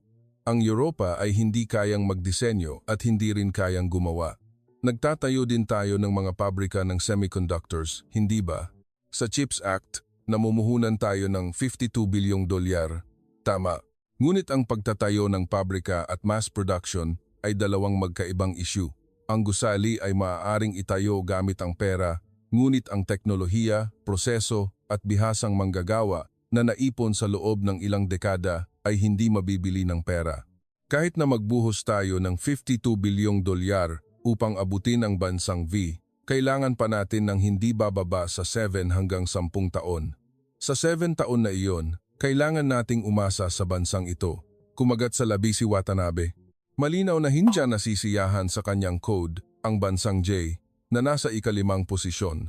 Ang Europa ay hindi kayang magdisenyo at hindi rin kayang gumawa. Nagtatayo din tayo ng mga pabrika ng semiconductors, hindi ba? Sa CHIPS Act, namumuhunan tayo ng $52 bilyong. Tama. Ngunit ang pagtatayo ng pabrika at mass production ay dalawang magkaibang issue. Ang gusali ay maaaring itayo gamit ang pera, ngunit ang teknolohiya, proseso at bihasang manggagawa na naipon sa loob ng ilang dekada ay hindi mabibili ng pera. Kahit na magbuhos tayo ng $52 bilyong upang abutin ang bansang V, kailangan pa natin ng hindi bababa sa 7 hanggang 10 taon. Sa 7 taon na iyon, kailangan nating umasa sa bansang ito. Kumagat sa labi si Watanabe. Malinaw na hindi nasisiyahan sa kanyang code ang bansang J na nasa ika-5 posisyon.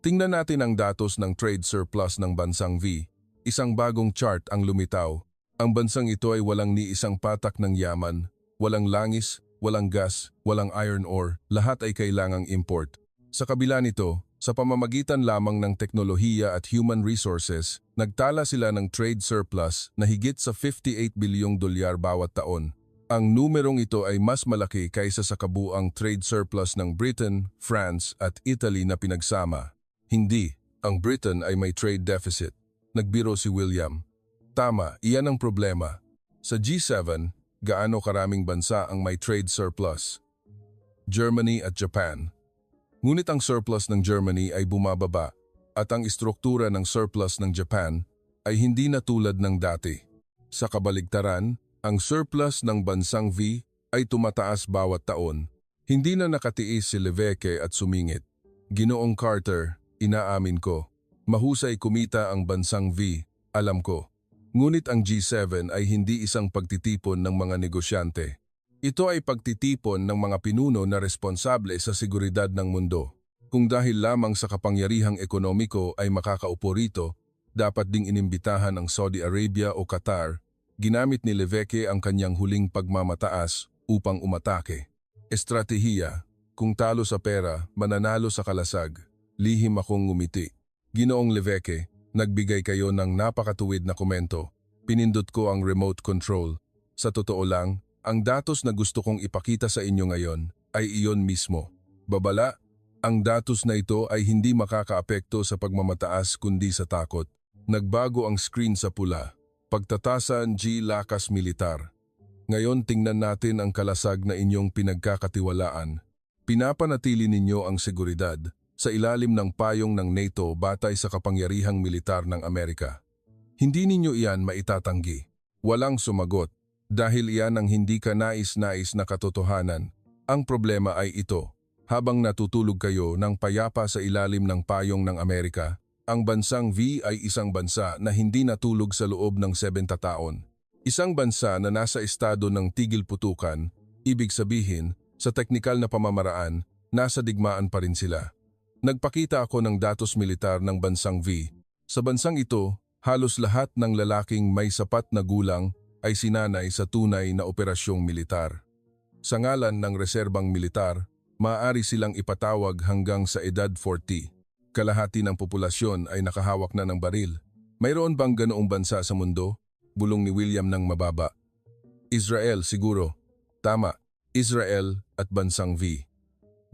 Tingnan natin ang datos ng trade surplus ng bansang V. Isang bagong chart ang lumitaw. Ang bansang ito ay walang ni isang patak ng yaman, walang langis, walang gas, walang iron ore, lahat ay kailangang import. Sa kabila nito, sa pamamagitan lamang ng teknolohiya at human resources, nagtala sila ng trade surplus na higit sa $58 bilyong bawat taon. Ang numerong ito ay mas malaki kaysa sa kabuang trade surplus ng Britain, France at Italy na pinagsama. Hindi, ang Britain ay may trade deficit. Nagbiro si William. Tama, iyan ang problema. Sa G7, gaano karaming bansa ang may trade surplus? Germany at Japan. Ngunit ang surplus ng Germany ay bumababa at ang istruktura ng surplus ng Japan ay hindi na tulad ng dati. Sa kabaligtaran, ang surplus ng bansang V ay tumataas bawat taon. Hindi na nakatiis si Levesque at sumingit. Ginoong Carter, inaamin ko, mahusay kumita ang bansang V, alam ko. Ngunit ang G7 ay hindi isang pagtitipon ng mga negosyante. Ito ay pagtitipon ng mga pinuno na responsable sa seguridad ng mundo. Kung dahil lamang sa kapangyarihang ekonomiko ay makakaupo rito, dapat ding inimbitahan ang Saudi Arabia o Qatar. Ginamit ni Levesque ang kanyang huling pagmamataas upang umatake. Estratehiya, kung talo sa pera, mananalo sa kalasag. Lihim akong ngumiti. Ginoong Levesque, nagbigay kayo ng napakatuwid na komento. Pinindot ko ang remote control. Sa totoo lang, ang datos na gusto kong ipakita sa inyo ngayon ay iyon mismo. Babala, ang datos na ito ay hindi makakaapekto sa pagmamataas kundi sa takot. Nagbago ang screen sa pula. Pagtatasan G lakas militar. Ngayon tingnan natin ang kalasag na inyong pinagkakatiwalaan. Pinapanatili ninyo ang seguridad sa ilalim ng payong ng NATO batay sa kapangyarihang militar ng Amerika. Hindi ninyo iyan maitatanggi. Walang sumagot. Dahil iyan ang hindi ka nais-nais na katotohanan. Ang problema ay ito. Habang natutulog kayo ng payapa sa ilalim ng payong ng Amerika, ang bansang V ay isang bansa na hindi natulog sa loob ng 70 taon. Isang bansa na nasa estado ng tigil putukan, ibig sabihin, sa teknikal na pamamaraan, nasa digmaan pa rin sila. Nagpakita ako ng datos militar ng bansang V. Sa bansang ito, halos lahat ng lalaking may sapat na gulang ay sinanay sa tunay na operasyong militar. Sa ngalan ng reserbang militar, maaari silang ipatawag hanggang sa edad 40. Kalahati ng populasyon ay nakahawak na ng baril. Mayroon bang ganoong bansa sa mundo? Bulong ni William ng mababa. Israel siguro. Tama, Israel at bansang V.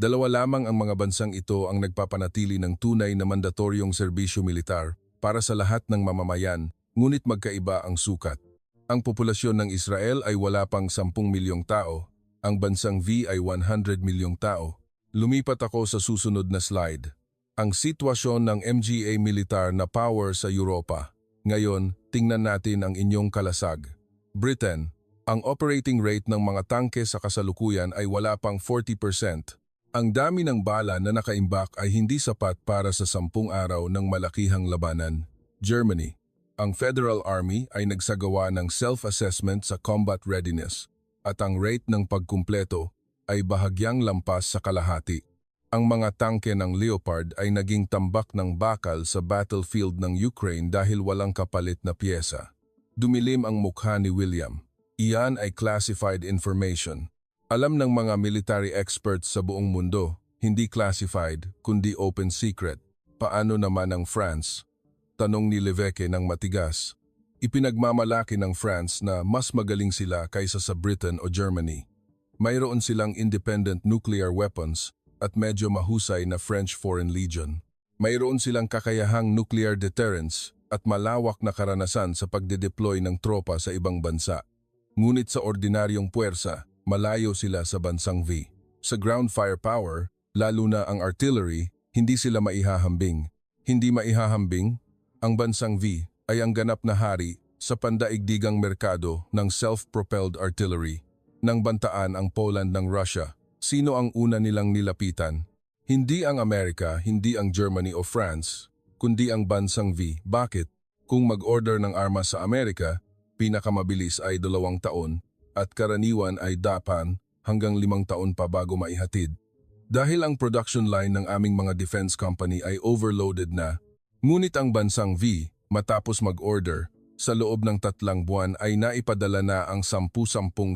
Dalawa lamang ang mga bansang ito ang nagpapanatili ng tunay na mandatoryong serbisyo militar para sa lahat ng mamamayan, ngunit magkaiba ang sukat. Ang populasyon ng Israel ay wala pang 10 milyong tao. Ang bansang V ay 100 milyong tao. Lumipat ako sa susunod na slide. Ang sitwasyon ng MGA militar na power sa Europa. Ngayon, tingnan natin ang inyong kalasag. Britain, ang operating rate ng mga tangke sa kasalukuyan ay wala pang 40%. Ang dami ng bala na nakaimbak ay hindi sapat para sa 10 araw ng malakihang labanan. Germany. Ang Federal Army ay nagsagawa ng self-assessment sa combat readiness at ang rate ng pagkumpleto ay bahagyang lampas sa kalahati. Ang mga tangke ng Leopard ay naging tambak ng bakal sa battlefield ng Ukraine dahil walang kapalit na piyesa. Dumilim ang mukha ni William. Iyan ay classified information. Alam ng mga military experts sa buong mundo, hindi classified kundi open secret. Paano naman ang France? Tanong ni Levesque ng matigas. Ipinagmamalaki ng France na mas magaling sila kaysa sa Britain o Germany. Mayroon silang independent nuclear weapons at medyo mahusay na French Foreign Legion. Mayroon silang kakayahang nuclear deterrence at malawak na karanasan sa pagdedeploy ng tropa sa ibang bansa. Ngunit sa ordinaryong puwersa, malayo sila sa bansang V. Sa ground firepower, lalo na ang artillery, hindi sila maihahambing. Hindi maihahambing, ang bansang V ay ang ganap na hari sa pandaigdigang merkado ng self-propelled artillery. Nang bantaan ang Poland ng Russia, sino ang una nilang nilapitan? Hindi ang Amerika, hindi ang Germany o France, kundi ang bansang V. Bakit? Kung mag-order ng armas sa Amerika, pinakamabilis ay 2 taon, at karaniwan ay dapan hanggang 5 taon pa bago maihatid. Dahil ang production line ng aming mga defense company ay overloaded na, ngunit ang bansang V, matapos mag-order, sa loob ng 3 buwan ay naipadala na ang 10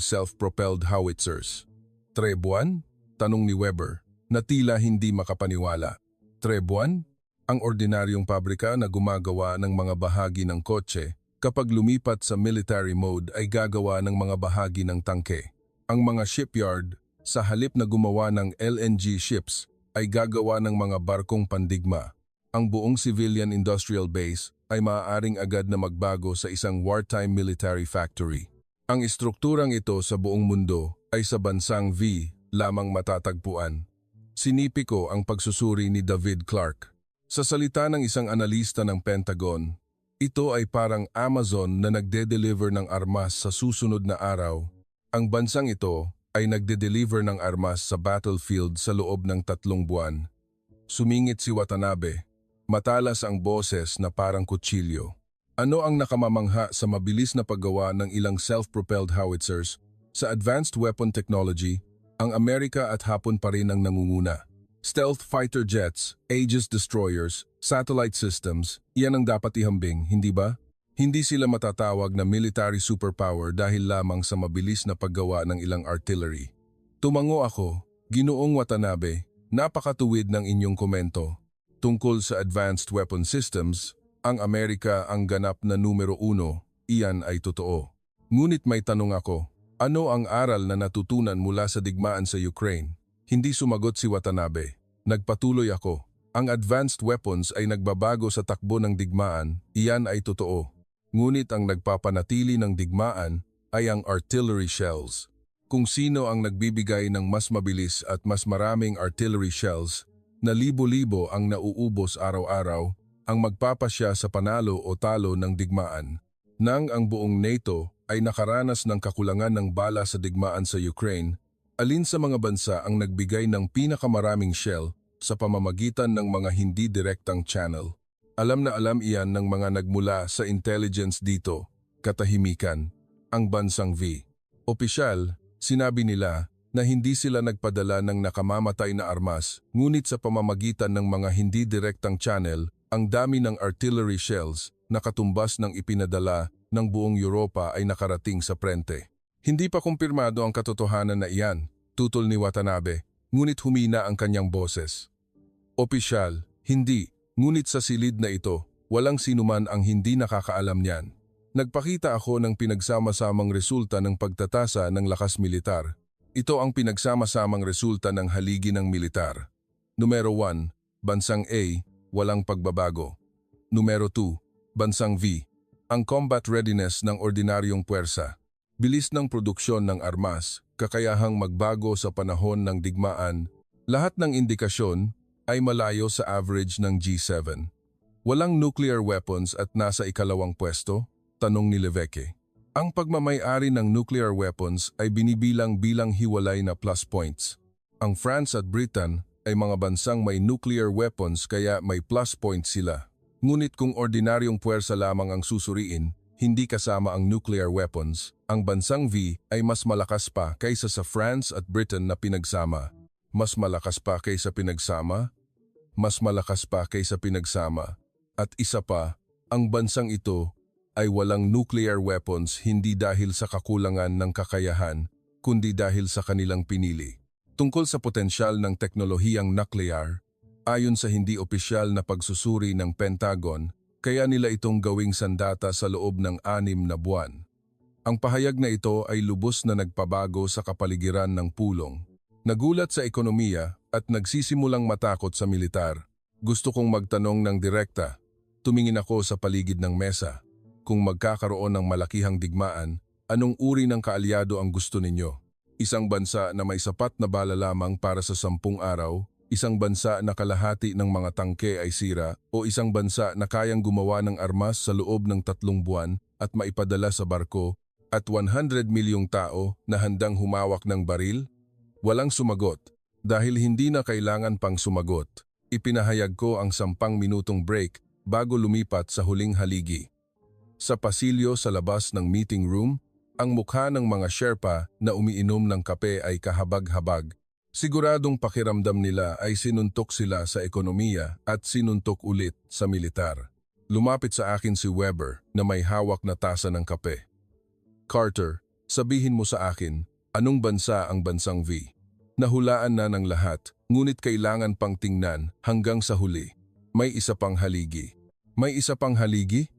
self-propelled howitzers. 3 buwan? Tanong ni Weber, na tila hindi makapaniwala. 3 buwan? Ang ordinaryong pabrika na gumagawa ng mga bahagi ng kotse, kapag lumipat sa military mode ay gagawa ng mga bahagi ng tangke. Ang mga shipyard, sa halip na gumawa ng LNG ships, ay gagawa ng mga barkong pandigma. Ang buong civilian industrial base ay maaaring agad na magbago sa isang wartime military factory. Ang istrukturang ito sa buong mundo ay sa bansang V lamang matatagpuan. Sinipi ko ang pagsusuri ni David Clark. Sa salita ng isang analista ng Pentagon, ito ay parang Amazon na nagde-deliver ng armas sa susunod na araw. Ang bansang ito ay nagde-deliver ng armas sa battlefield sa loob ng 3 buwan. Sumingit si Watanabe. Matalas ang boses na parang kutsilyo. Ano ang nakamamangha sa mabilis na paggawa ng ilang self-propelled howitzers? Sa advanced weapon technology, ang Amerika at Hapon pa rin ang nangunguna. Stealth fighter jets, Aegis destroyers, satellite systems, iyan ang dapat ihambing, hindi ba? Hindi sila matatawag na military superpower dahil lamang sa mabilis na paggawa ng ilang artillery. Tumango ako, Ginoong Watanabe, napakatuwid ng inyong komento. Tungkol sa advanced weapon systems, ang Amerika ang ganap na numero 1, iyan ay totoo. Ngunit may tanong ako, ano ang aral na natutunan mula sa digmaan sa Ukraine? Hindi sumagot si Watanabe. Nagpatuloy ako. Ang advanced weapons ay nagbabago sa takbo ng digmaan, iyan ay totoo. Ngunit ang nagpapanatili ng digmaan ay ang artillery shells. Kung sino ang nagbibigay ng mas mabilis at mas maraming artillery shells, na libo-libo ang nauubos araw-araw, ang magpapasya sa panalo o talo ng digmaan. Nang ang buong NATO ay nakaranas ng kakulangan ng bala sa digmaan sa Ukraine, alin sa mga bansa ang nagbigay ng pinakamaraming shell sa pamamagitan ng mga hindi direktang channel? Alam na alam iyan ng mga nagmula sa intelligence dito, katahimikan, ang bansang V. Opisyal, sinabi nila na hindi sila nagpadala ng nakamamatay na armas, ngunit sa pamamagitan ng mga hindi direktang channel, ang dami ng artillery shells na katumbas ng ipinadala ng buong Europa ay nakarating sa prente. Hindi pa kumpirmado ang katotohanan na iyan, tutol ni Watanabe, ngunit humina ang kanyang boses. Opisyal, hindi, ngunit sa silid na ito, walang sinuman ang hindi nakakaalam niyan. Nagpakita ako ng pinagsama-samang resulta ng pagtatasa ng lakas militar. Ito ang pinagsama-samang resulta ng haligi ng militar. Numero 1, Bansang A, walang pagbabago. Numero 2, Bansang V, ang combat readiness ng ordinaryong puwersa. Bilis ng produksyon ng armas, kakayahang magbago sa panahon ng digmaan, lahat ng indikasyon ay malayo sa average ng G7. Walang nuclear weapons at nasa ikalawang pwesto? Tanong ni Levesque. Ang pagmamay-ari ng nuclear weapons ay binibilang bilang hiwalay na plus points. Ang France at Britain ay mga bansang may nuclear weapons kaya may plus point sila. Ngunit kung ordinaryong puwersa lamang ang susuriin, hindi kasama ang nuclear weapons, ang bansang V ay mas malakas pa kaysa sa France at Britain na pinagsama. Mas malakas pa kaysa pinagsama? Mas malakas pa kaysa pinagsama. At isa pa, ang bansang ito ay walang nuclear weapons hindi dahil sa kakulangan ng kakayahan, kundi dahil sa kanilang pinili. Tungkol sa potensyal ng teknolohiyang nuclear, ayon sa hindi opisyal na pagsusuri ng Pentagon, kaya nila itong gawing sandata sa loob ng 6 na buwan. Ang pahayag na ito ay lubos na nagpabago sa kapaligiran ng pulong. Nagulat sa ekonomiya at nagsisimulang matakot sa militar. Gusto kong magtanong ng direkta. Tumingin ako sa paligid ng mesa. Kung magkakaroon ng malakihang digmaan, anong uri ng kaalyado ang gusto ninyo? Isang bansa na may sapat na bala lamang para sa 10 araw, isang bansa na kalahati ng mga tangke ay sira, o isang bansa na kayang gumawa ng armas sa loob ng 3 buwan at maipadala sa barko, at 100 milyong tao na handang humawak ng baril? Walang sumagot. Dahil hindi na kailangan pang sumagot, ipinahayag ko ang 10 minutong break bago lumipat sa huling haligi. Sa pasilyo sa labas ng meeting room, ang mukha ng mga Sherpa na umiinom ng kape ay kahabag-habag. Siguradong pakiramdam nila ay sinuntok sila sa ekonomiya at sinuntok ulit sa militar. Lumapit sa akin si Weber na may hawak na tasa ng kape. Carter, sabihin mo sa akin, anong bansa ang bansang V? Nahulaan na ng lahat, ngunit kailangan pang tingnan hanggang sa huli. May isa pang haligi. May isa pang haligi?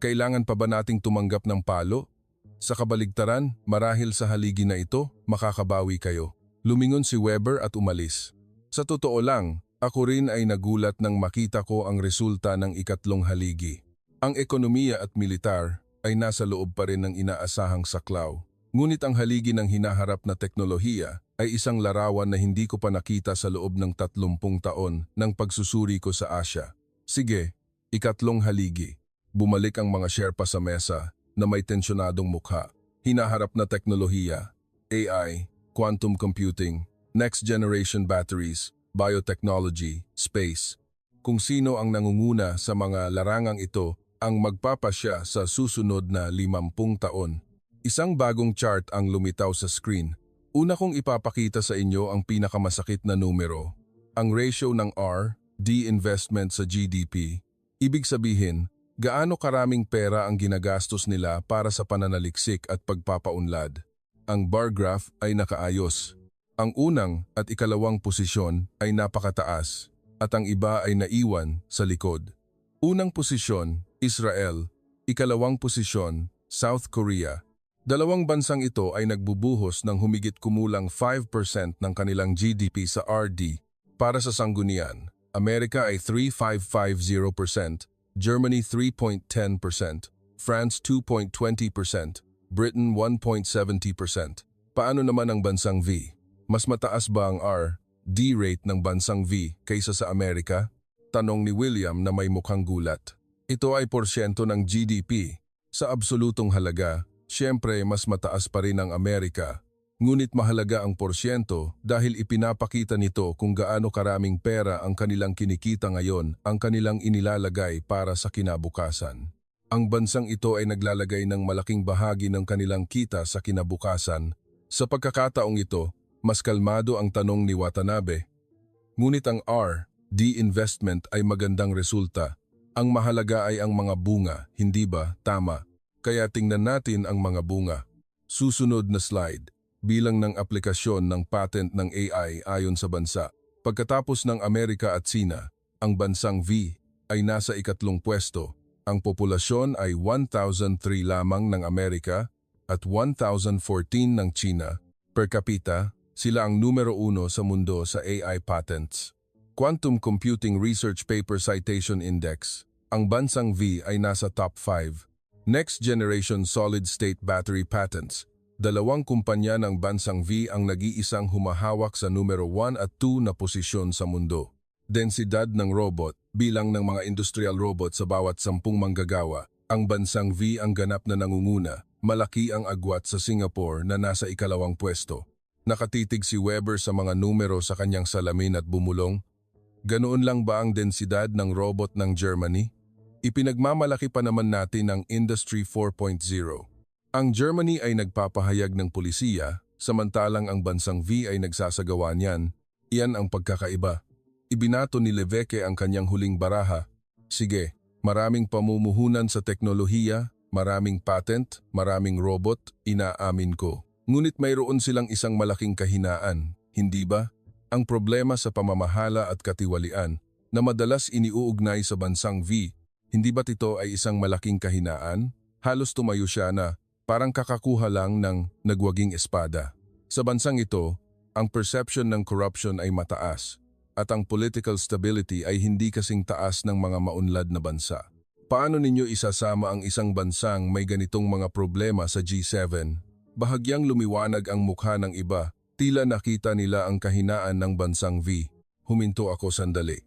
Kailangan pa ba nating tumanggap ng palo? Sa kabaligtaran, marahil sa haligi na ito, makakabawi kayo. Lumingon si Weber at umalis. Sa totoo lang, ako rin ay nagulat nang makita ko ang resulta ng ikatlong haligi. Ang ekonomiya at militar ay nasa loob pa rin ng inaasahang saklaw. Ngunit ang haligi ng hinaharap na teknolohiya ay isang larawan na hindi ko pa nakita sa loob ng 30 taon ng pagsusuri ko sa Asya. Sige, ikatlong haligi. Bumalik ang mga Sherpa sa mesa na may tensyonadong mukha. Hinaharap na teknolohiya, AI, quantum computing, next-generation batteries, biotechnology, space. Kung sino ang nangunguna sa mga larangang ito ang magpapasya sa susunod na 50 taon. Isang bagong chart ang lumitaw sa screen. Una kong ipapakita sa inyo ang pinakamasakit na numero. Ang ratio ng R/D investment sa GDP. Ibig sabihin, gaano karaming pera ang ginagastos nila para sa pananaliksik at pagpapaunlad. Ang bar graph ay nakaayos. Ang unang at ikalawang posisyon ay napakataas at ang iba ay naiwan sa likod. Unang posisyon, Israel. Ikalawang posisyon, South Korea. Dalawang bansang ito ay nagbubuhos ng humigit kumulang 5% ng kanilang GDP sa RD para sa sanggunian. Amerika ay 3.550%, Germany 3.10%, France 2.20%, Britain 1.70%. Paano naman ang bansang V? Mas mataas ba ang R/D rate ng bansang V kaysa sa Amerika? Tanong ni William na may mukhang gulat. Ito ay porsyento ng GDP. Sa absolutong halaga, siyempre mas mataas pa rin ang Amerika. Ngunit mahalaga ang porsyento dahil ipinapakita nito kung gaano karaming pera ang kanilang kinikita ngayon ang kanilang inilalagay para sa kinabukasan. Ang bansang ito ay naglalagay ng malaking bahagi ng kanilang kita sa kinabukasan. Sa pagkakataong ito, mas kalmado ang tanong ni Watanabe. Ngunit ang R/D investment ay magandang resulta. Ang mahalaga ay ang mga bunga, hindi ba? Tama. Kaya tingnan natin ang mga bunga. Susunod na slide. Bilang ng aplikasyon ng patent ng AI ayon sa bansa. Pagkatapos ng Amerika at Sina, ang bansang V ay nasa ikatlong pwesto. Ang populasyon ay 1,003 lamang ng Amerika at 1,014 ng China. Per capita, sila ang numero 1 sa mundo sa AI patents. Quantum Computing Research Paper Citation Index. Ang bansang V ay nasa top 5. Next Generation Solid-State Battery Patents. Dalawang kumpanya ng bansang V ang nag-iisang humahawak sa numero 1 at 2 na posisyon sa mundo. Densidad ng robot, bilang ng mga industrial robot sa bawat 10 manggagawa. Ang bansang V ang ganap na nangunguna. Malaki ang agwat sa Singapore na nasa ikalawang pwesto. Nakatitig si Weber sa mga numero sa kanyang salamin at bumulong. Ganoon lang ba ang densidad ng robot ng Germany? Ipinagmamalaki pa naman natin ang Industry 4.0. Ang Germany ay nagpapahayag ng pulisiya, samantalang ang bansang V ay nagsasagawa niyan. Iyan ang pagkakaiba. Ibinato ni Levesque ang kanyang huling baraha. Sige, maraming pamumuhunan sa teknolohiya, maraming patent, maraming robot, inaamin ko. Ngunit mayroon silang isang malaking kahinaan, hindi ba? Ang problema sa pamamahala at katiwalian na madalas iniuugnay sa bansang V, hindi ba't ito ay isang malaking kahinaan? Halos tumayo siya na parang kakakuha lang ng nagwaging espada. Sa bansang ito, ang perception ng corruption ay mataas at ang political stability ay hindi kasing taas ng mga maunlad na bansa. Paano ninyo isasama ang isang bansang may ganitong mga problema sa G7? Bahagyang lumiwanag ang mukha ng iba, tila nakita nila ang kahinaan ng bansang V. Huminto ako sandali.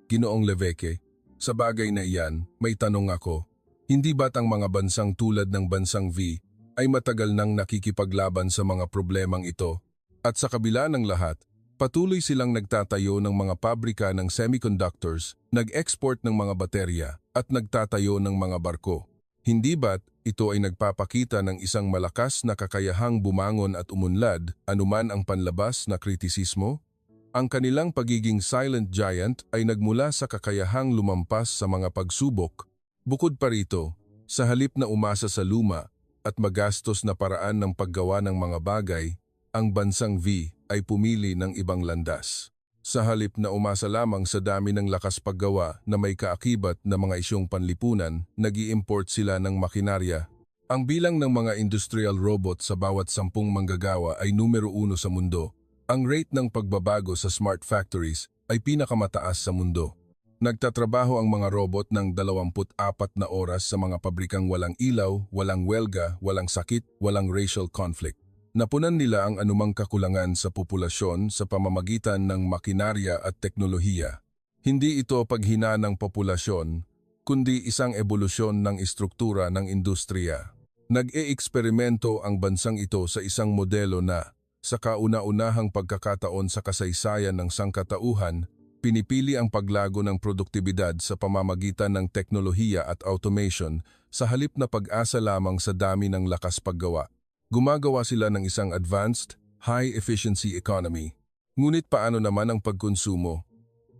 Ginoong Levesque, sa bagay na iyan, may tanong ako. Hindi ba't ang mga bansang tulad ng bansang V ay matagal nang nakikipaglaban sa mga problemang ito? At sa kabila ng lahat, patuloy silang nagtatayo ng mga pabrika ng semiconductors, nag-export ng mga baterya, at nagtatayo ng mga barko. Hindi ba't ito ay nagpapakita ng isang malakas na kakayahang bumangon at umunlad anuman ang panlabas na kritisismo? Ang kanilang pagiging silent giant ay nagmula sa kakayahang lumampas sa mga pagsubok. Bukod pa rito, sa halip na umasa sa luma at magastos na paraan ng paggawa ng mga bagay, ang bansang V ay pumili ng ibang landas. Sa halip na umasa lamang sa dami ng lakas paggawa na may kaakibat na mga isyong panlipunan, nag-i-import sila ng makinarya. Ang bilang ng mga industrial robot sa bawat 10 manggagawa ay numero 1 sa mundo. Ang rate ng pagbabago sa smart factories ay pinakamataas sa mundo. Nagtatrabaho ang mga robot ng 24 na oras sa mga pabrikang walang ilaw, walang welga, walang sakit, walang racial conflict. Napunan nila ang anumang kakulangan sa populasyon sa pamamagitan ng makinarya at teknolohiya. Hindi ito paghina ng populasyon, kundi isang ebolusyon ng istruktura ng industriya. Nag-e-eksperimento ang bansang ito sa isang modelo na, sa kauna-unahang pagkakataon sa kasaysayan ng sangkatauhan, pinipili ang paglago ng produktibidad sa pamamagitan ng teknolohiya at automation sa halip na pag-asa lamang sa dami ng lakas paggawa. Gumagawa sila ng isang advanced, high-efficiency economy. Ngunit paano naman ang pagkonsumo?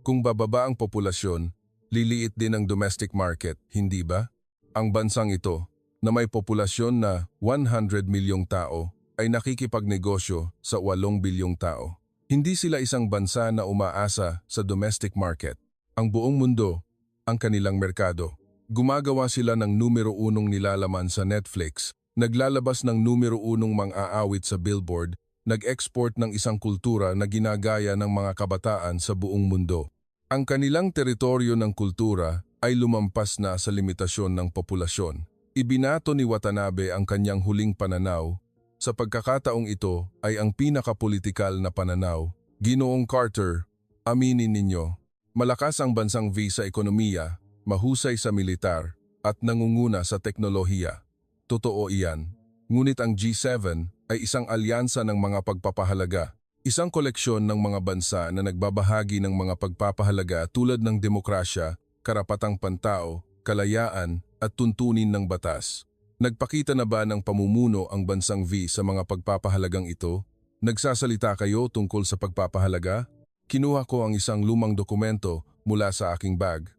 Kung bababa ang populasyon, liliit din ang domestic market, hindi ba? Ang bansang ito, na may populasyon na 100 milyong tao, ay nakikipagnegosyo sa 8 bilyong tao. Hindi sila isang bansa na umaasa sa domestic market. Ang buong mundo, ang kanilang merkado. Gumagawa sila ng numero 1 nilalaman sa Netflix, naglalabas ng numero 1 mang-aawit sa Billboard, nag-export ng isang kultura na ginagaya ng mga kabataan sa buong mundo. Ang kanilang teritoryo ng kultura ay lumampas na sa limitasyon ng populasyon. Ibinato ni Watanabe ang kanyang huling pananaw. Sa pagkakataong ito ay ang pinakapolitikal na pananaw. Ginoong Carter, aminin ninyo, malakas ang bansang V sa ekonomiya, mahusay sa militar, at nangunguna sa teknolohiya. Totoo iyan. Ngunit ang G7 ay isang alyansa ng mga pagpapahalaga, isang koleksyon ng mga bansa na nagbabahagi ng mga pagpapahalaga tulad ng demokrasya, karapatang pantao, kalayaan, at tuntunin ng batas. Nagpakita na ba ng pamumuno ang bansang V sa mga pagpapahalagang ito? Nagsasalita kayo tungkol sa pagpapahalaga? Kinuha ko ang isang lumang dokumento mula sa aking bag.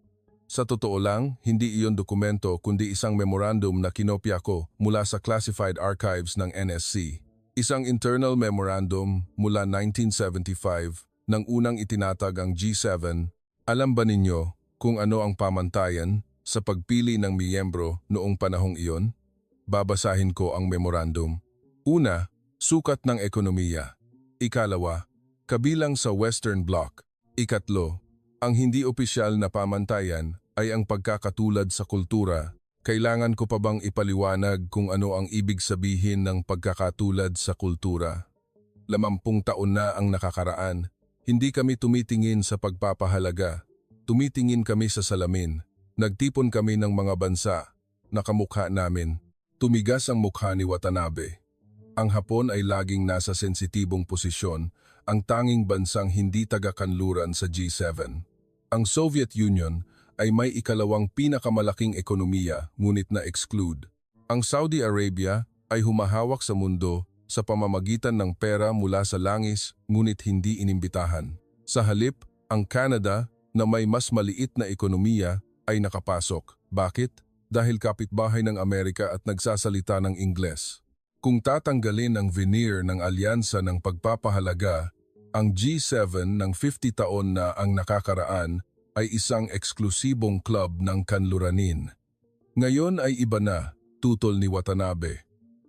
Sa totoo lang, hindi iyon dokumento kundi isang memorandum na kinopya ko mula sa classified archives ng NSC. Isang internal memorandum mula 1975 nang unang itinatag ang G7. Alam ba ninyo kung ano ang pamantayan sa pagpili ng miyembro noong panahong iyon? Babasahin ko ang memorandum. Una, sukat ng ekonomiya. Ikalawa, kabilang sa Western Bloc. Ikatlo, ang hindi opisyal na pamantayan ay ang pagkakatulad sa kultura. Kailangan ko pa bang ipaliwanag kung ano ang ibig sabihin ng pagkakatulad sa kultura? 50 taon na ang nakakaraan. Hindi kami tumitingin sa pagpapahalaga. Tumitingin kami sa salamin. Nagtipon kami ng mga bansa. Nakamukha namin. Tumigas ang mukha ni Watanabe. Ang Hapon ay laging nasa sensitibong posisyon, ang tanging bansang hindi taga-kanluran sa G7. Ang Soviet Union ay may ikalawang pinakamalaking ekonomiya ngunit na-exclude. Ang Saudi Arabia ay humahawak sa mundo sa pamamagitan ng pera mula sa langis ngunit hindi inimbitahan. Sa halip, ang Canada na may mas maliit na ekonomiya ay nakapasok. Bakit? Dahil kapitbahay ng Amerika at nagsasalita ng Ingles. Kung tatanggalin ang veneer ng alyansa ng pagpapahalaga, ang G7 ng 50 taon na ang nakakaraan ay isang eksklusibong club ng kanluranin. Ngayon ay iba na, tutol ni Watanabe.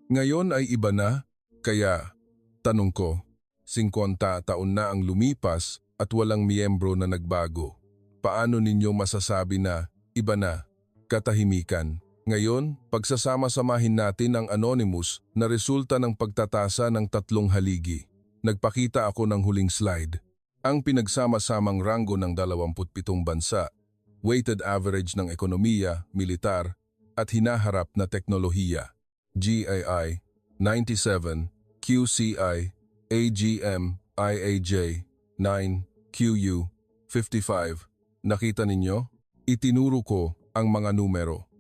Ngayon ay iba na, kaya, tanong ko, 50 taon na ang lumipas at walang miyembro na nagbago. Paano ninyo masasabi na iba na? Katahimikan. Ngayon, pagsasama-samahin natin ang Anonymous na resulta ng pagtatasa ng 3 haligi. Nagpakita ako ng huling slide. Ang pinagsama-samang ranggo ng 27 bansa, weighted average ng ekonomiya, militar, at hinaharap na teknolohiya. GAI, 97, QCI, AGM, IAJ, 9, QU, 55. Nakita ninyo? Itinuro ko ang mga numero.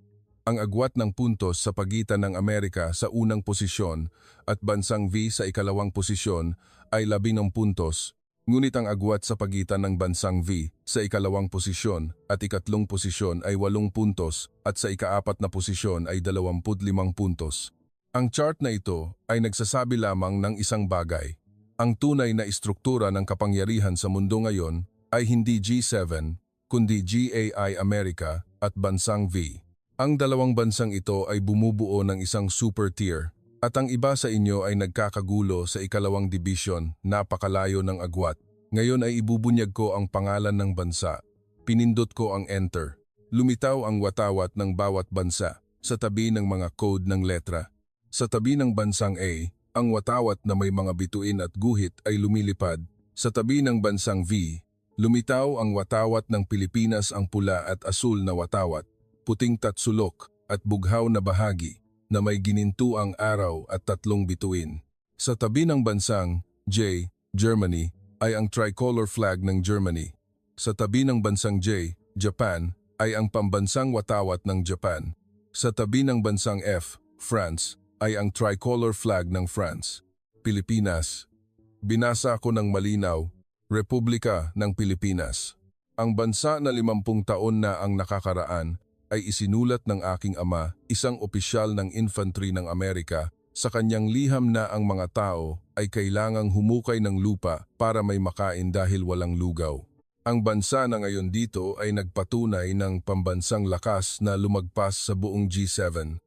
Ang agwat ng puntos sa pagitan ng Amerika sa unang posisyon at bansang V sa ikalawang posisyon ay 11 puntos, ngunit ang agwat sa pagitan ng bansang V sa ikalawang posisyon at ikatlong posisyon ay 8 puntos at sa ikaapat na posisyon ay 25 puntos. Ang chart na ito ay nagsasabi lamang ng isang bagay. Ang tunay na istruktura ng kapangyarihan sa mundo ngayon ay hindi G7, kundi GAI Amerika at bansang V. Ang dalawang bansang ito ay bumubuo ng isang super tier at ang iba sa inyo ay nagkakagulo sa ikalawang division, napakalayo ng agwat. Ngayon ay ibubunyag ko ang pangalan ng bansa. Pinindot ko ang enter. Lumitaw ang watawat ng bawat bansa sa tabi ng mga code ng letra. Sa tabi ng bansang A, ang watawat na may mga bituin at guhit ay lumilipad. Sa tabi ng bansang V, lumitaw ang watawat ng Pilipinas, ang pula at asul na watawat, puting tatsulok at bughaw na bahagi na may ginintuang araw at 3 bituin. Sa tabi ng bansang J, Germany, ay ang tricolor flag ng Germany. Sa tabi ng bansang J, Japan, ay ang pambansang watawat ng Japan. Sa tabi ng bansang F, France, ay ang tricolor flag ng France. Pilipinas. Binasa ko ng malinaw, Republika ng Pilipinas. Ang bansa na 50 taon na ang nakakaraan ay isinulat ng aking ama, isang opisyal ng infantry ng Amerika, sa kanyang liham na ang mga tao ay kailangang humukay ng lupa para may makain dahil walang lugaw. Ang bansa na ngayon dito ay nagpatunay ng pambansang lakas na lumagpas sa buong G7.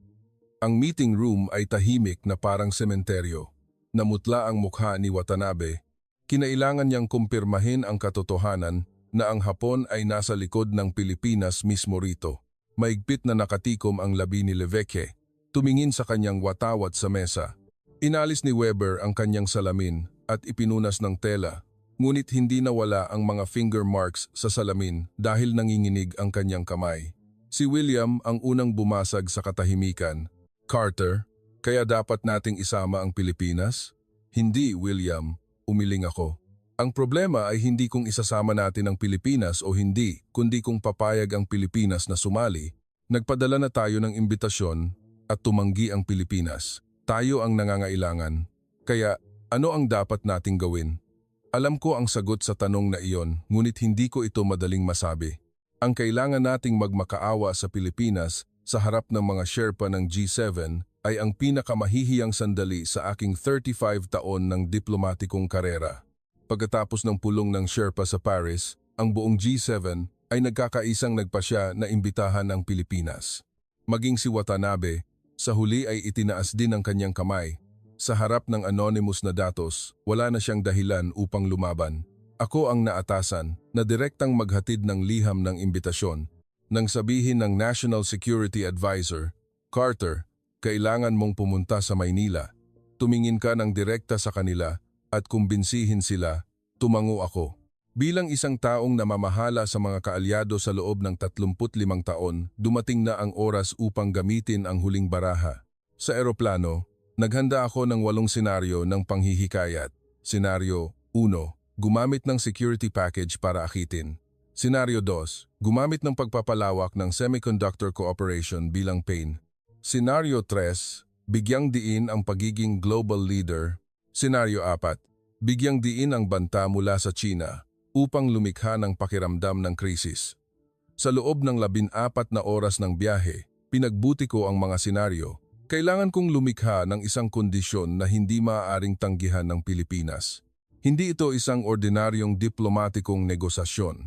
Ang meeting room ay tahimik na parang sementeryo. Namutla ang mukha ni Watanabe. Kinailangan niyang kumpirmahin ang katotohanan na ang Hapon ay nasa likod ng Pilipinas mismo rito. Maigpit na nakatikom ang labi ni Levesque, tumingin sa kanyang watawat sa mesa. Inalis ni Weber ang kanyang salamin at ipinunas ng tela, ngunit hindi nawala ang mga finger marks sa salamin dahil nanginginig ang kanyang kamay. Si William ang unang bumasag sa katahimikan. Carter, kaya dapat nating isama ang Pilipinas? Hindi, William, umiling ako. Ang problema ay hindi kung isasama natin ang Pilipinas o hindi, kundi kung papayag ang Pilipinas na sumali. Nagpadala na tayo ng imbitasyon at tumanggi ang Pilipinas. Tayo ang nangangailangan. Kaya ano ang dapat nating gawin? Alam ko ang sagot sa tanong na iyon, ngunit hindi ko ito madaling masabi. Ang kailangan nating magmakaawa sa Pilipinas sa harap ng mga Sherpa ng G7 ay ang pinakamahihiyang sandali sa aking 35 taon ng diplomatikong karera. Pagkatapos ng pulong ng Sherpa sa Paris, ang buong G7 ay nagkakaisang nagpasya na imbitahan ang Pilipinas. Maging si Watanabe, sa huli ay itinaas din ang kanyang kamay. Sa harap ng anonymous na datos, wala na siyang dahilan upang lumaban. Ako ang naatasan na direktang maghatid ng liham ng imbitasyon. Nang sabihin ng National Security Advisor, Carter, kailangan mong pumunta sa Maynila. Tumingin ka ng direkta sa kanila at kumbinsihin sila, tumango ako. Bilang isang taong namamahala sa mga kaalyado sa loob ng 35 taon, dumating na ang oras upang gamitin ang huling baraha. Sa eroplano, Naghanda ako ng 8 senaryo ng panghihikayat. Senaryo 1. Gumamit ng security package para akitin. Senaryo 2. Gumamit ng pagpapalawak ng semiconductor cooperation bilang pain. Senaryo 3. Bigyang diin ang pagiging global leader. Senaryo 4. Bigyang diin ang banta mula sa China upang lumikha ng pakiramdam ng krisis. Sa loob ng 14 na oras ng biyahe, pinagbuti ko ang mga senaryo. Kailangan kong lumikha ng isang kondisyon na hindi maaaring tanggihan ng Pilipinas. Hindi ito isang ordinaryong diplomatikong negosasyon.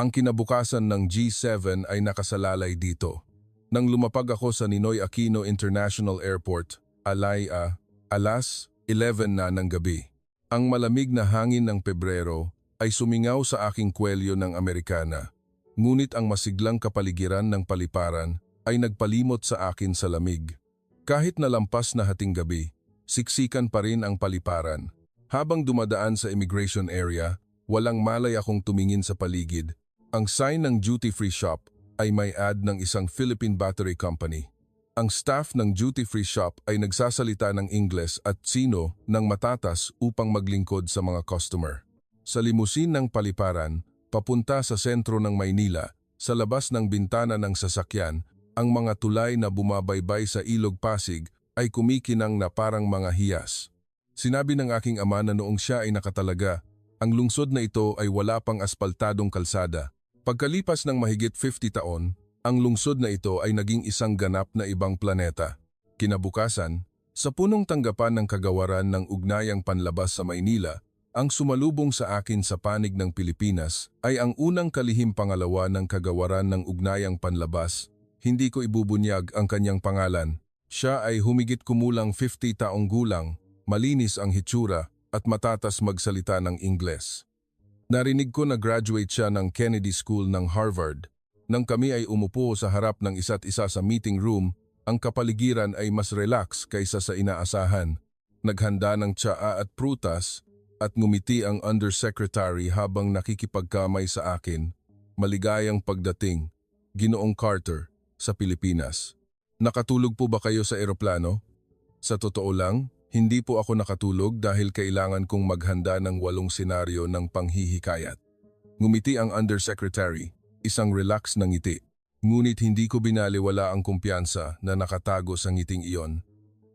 Ang kinabukasan ng G7 ay nakasalalay dito. Nang lumapag ako sa Ninoy Aquino International Airport, alas 11 na ng gabi. Ang malamig na hangin ng Pebrero ay sumingaw sa aking kwelyo ng Amerikana. Ngunit ang masiglang kapaligiran ng paliparan ay nagpalimot sa akin sa lamig. Kahit nalampas na hating gabi, siksikan pa rin ang paliparan. Habang dumadaan sa immigration area, walang malay akong tumingin sa paligid. Ang sign ng duty-free shop ay may ad ng isang Philippine Battery Company. Ang staff ng duty-free shop ay nagsasalita ng Ingles at Tsino ng matatas upang maglingkod sa mga customer. Sa limusin ng paliparan, papunta sa sentro ng Maynila, sa labas ng bintana ng sasakyan, ang mga tulay na bumabaybay sa Ilog Pasig ay kumikinang na parang mga hiyas. Sinabi ng aking ama na noong siya ay nakatalaga, ang lungsod na ito ay wala pang aspaltadong kalsada. Pagkalipas ng mahigit 50 taon, ang lungsod na ito ay naging isang ganap na ibang planeta. Kinabukasan, sa punong tanggapan ng kagawaran ng ugnayang panlabas sa Maynila, ang sumalubong sa akin sa panig ng Pilipinas ay ang unang kalihim pangalawa ng kagawaran ng ugnayang panlabas. Hindi ko ibubunyag ang kanyang pangalan. Siya ay humigit kumulang 50 taong gulang, malinis ang hitsura at matatas magsalita ng Ingles. Narinig ko na graduate siya ng Kennedy School ng Harvard. Nang kami ay umupo sa harap ng isa't isa sa meeting room, ang kapaligiran ay mas relax kaysa sa inaasahan. Naghanda ng tsaa at prutas at ngumiti ang undersecretary habang nakikipagkamay sa akin. Maligayang pagdating, Ginoong Carter, sa Pilipinas. Nakatulog po ba kayo sa eroplano? Sa totoo lang, hindi po ako nakatulog dahil kailangan kong maghanda ng 8 senaryo ng panghihikayat. Ngumiti ang undersecretary, isang relax na ngiti. Ngunit hindi ko binaliwala ang kumpiyansa na nakatago sa ngiting iyon.